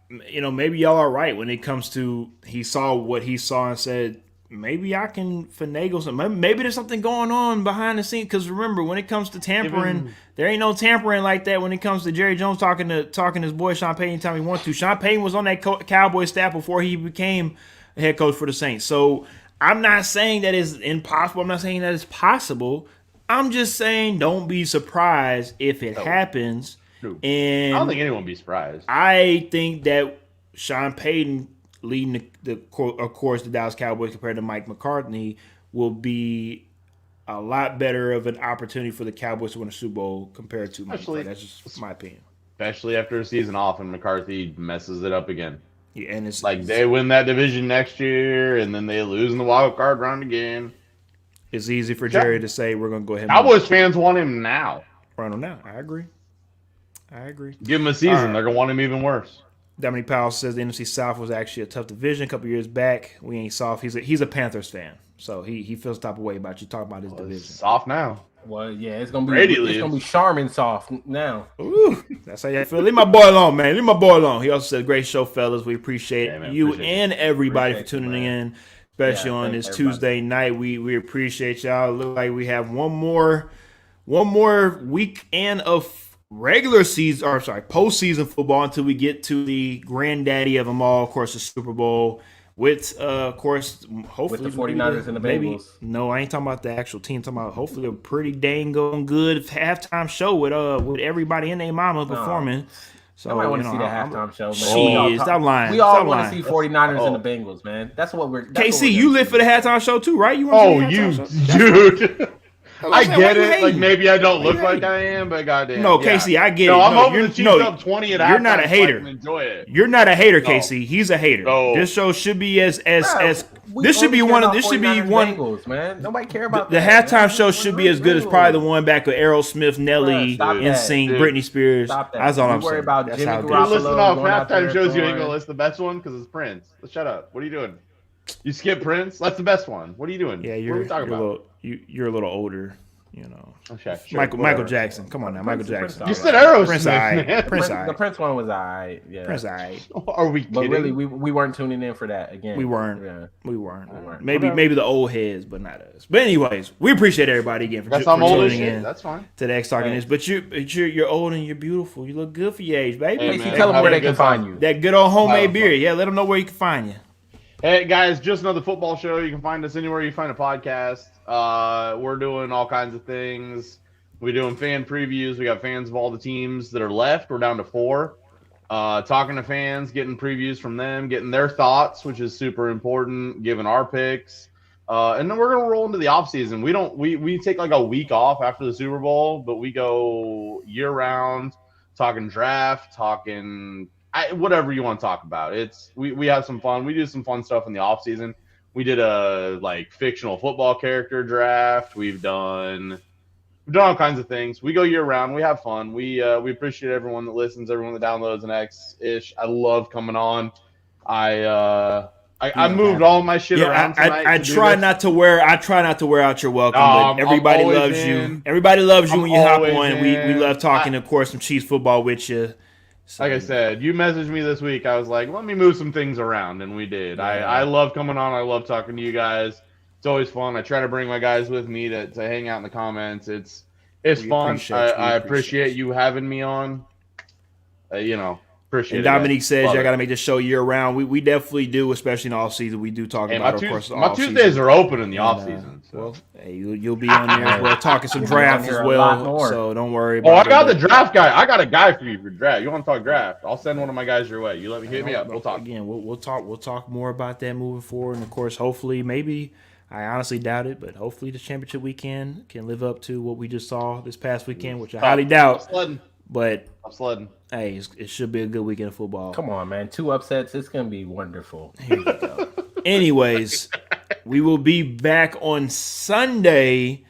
maybe y'all are right when it comes to he saw what he saw and said, maybe I can finagle some. Maybe there's something going on behind the scenes. Because remember, when it comes to tampering, there ain't no tampering like that. When it comes to Jerry Jones talking to his boy Sean Payton anytime he wants to. Sean Payton was on that Cowboy staff before he became a head coach for the Saints. So I'm not saying that it's impossible. I'm not saying that it's possible. I'm just saying don't be surprised if it happens. And I don't think anyone would be surprised. I think that Sean Payton leading of course, the Dallas Cowboys compared to Mike McCarthy will be a lot better of an opportunity for the Cowboys to win a Super Bowl compared to Mike McCarthy. That's just my opinion. Especially after a season off and McCarthy messes it up again. Yeah, and it's like they win that division next year and then they lose in the wild card round again. It's easy for Jerry to say we're going to go ahead. Cowboys fans want him now. Right on now. I agree. Give him a season. They're going to want him even worse. Dominic Powell says the NFC South was actually a tough division a couple years back. We ain't soft. He's a Panthers fan, so he feels the type of way about you talking about his division. Soft now. Well, yeah, it's gonna be Charmin soft now. Ooh, that's how you feel. Leave my boy alone, man. Leave my boy alone. He also said, "Great show, fellas. We appreciate you and everybody for tuning in, especially on this Tuesday night. We appreciate y'all. Look like we have one more weekend of regular season, or sorry, postseason football until we get to the granddaddy of them all, of course, the Super Bowl. With, of course, hopefully with the 49ers and the Bengals. No, I ain't talking about the actual team. I'm talking about hopefully a pretty dang good halftime show with everybody and their mama performing. So I want to see that halftime show. Stop lying. We all want to see 49ers and the Bengals, man. That's what we're. KC, you live for the halftime show too, right? You dude. I get it. Like maybe I don't look like I am, but goddamn. No, Casey, I get it. I'm hoping the Chiefs up 20 at halftime. You're not a hater. Enjoy it. You're not a hater, Casey. He's a hater. No. This show should be as this should be one. Bengals, man. Nobody care about the halftime show should be as good as probably the one back with Aerosmith, Nelly, NSYNC, Britney Spears. That's all I'm saying. About Jimmy Garoppolo. Listen off halftime shows. You ain't gonna list the best one because it's Prince. Let's shut up. What are you doing? You skip Prince. That's the best one. What are you doing? Yeah, you're a little older. You know, okay, sure, Michael Jackson. Come on now, Michael Jackson. You said Aerosmith. Prince, the Prince one was alright. Yeah, Prince, alright. Are we kidding? But really, we weren't tuning in for that again. We weren't. Yeah. We weren't. Maybe the old heads, but not us. But anyways, we appreciate everybody again for tuning in. That's fine. To the X Talking This. But you're old and you're beautiful. You look good for your age, baby. Hey, tell them where they can find you. That good old homemade beer. Yeah, let them know where you can find you. Hey guys, just another football show. You can find us anywhere you find a podcast. We're doing all kinds of things. We're doing fan previews. We got fans of all the teams that are left. We're down to 4. Talking to fans, getting previews from them, getting their thoughts, which is super important, giving our picks. And then we're gonna roll into the offseason. We take like a week off after the Super Bowl, but we go year round, talking draft, talking whatever you want to talk about. We have some fun. We do some fun stuff in the offseason. We did a fictional football character draft. We've done all kinds of things. We go year round. We have fun. We appreciate everyone that listens, everyone that downloads and X-ish. I love coming on. I moved all my shit around tonight. I try not to wear out your welcome, but everybody loves you. Everybody loves you when you hop on. We love talking, of course, some Chiefs football with you. So, like I said, you messaged me this week. I was like, let me move some things around, and we did. Yeah. I love coming on. I love talking to you guys. It's always fun. I try to bring my guys with me to hang out in the comments. It's fun. I appreciate you having me on. Appreciate and it. Dominique says y'all got to make this show year round. We definitely do, especially in the off season. We do talk about, of course, my Tuesdays are open in the off season. So. Well, hey, you'll be on there as well, talking some drafts as well. So don't worry about it. I got the draft guy. I got a guy for you for draft. You want to talk draft? I'll send one of my guys your way. You let me hit me up. We'll talk again. We'll talk more about that moving forward. And of course, hopefully, maybe I honestly doubt it, but hopefully the championship weekend can live up to what we just saw this past weekend, which I highly doubt. But I'm sledding. Hey, it should be a good weekend of football. Come on, man. 2 upsets. It's going to be wonderful. Here we go. Anyways, we will be back on Sunday-ish,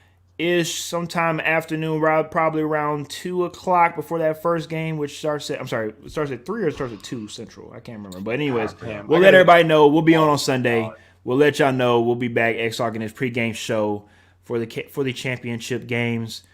sometime afternoon, probably around 2 o'clock before that first game, which starts at, it starts at 3 or it starts at 2 Central. I can't remember. But anyways, we'll let everybody know. We'll be on Sunday. We'll let y'all know. We'll be back X Talking This pregame show for the championship games.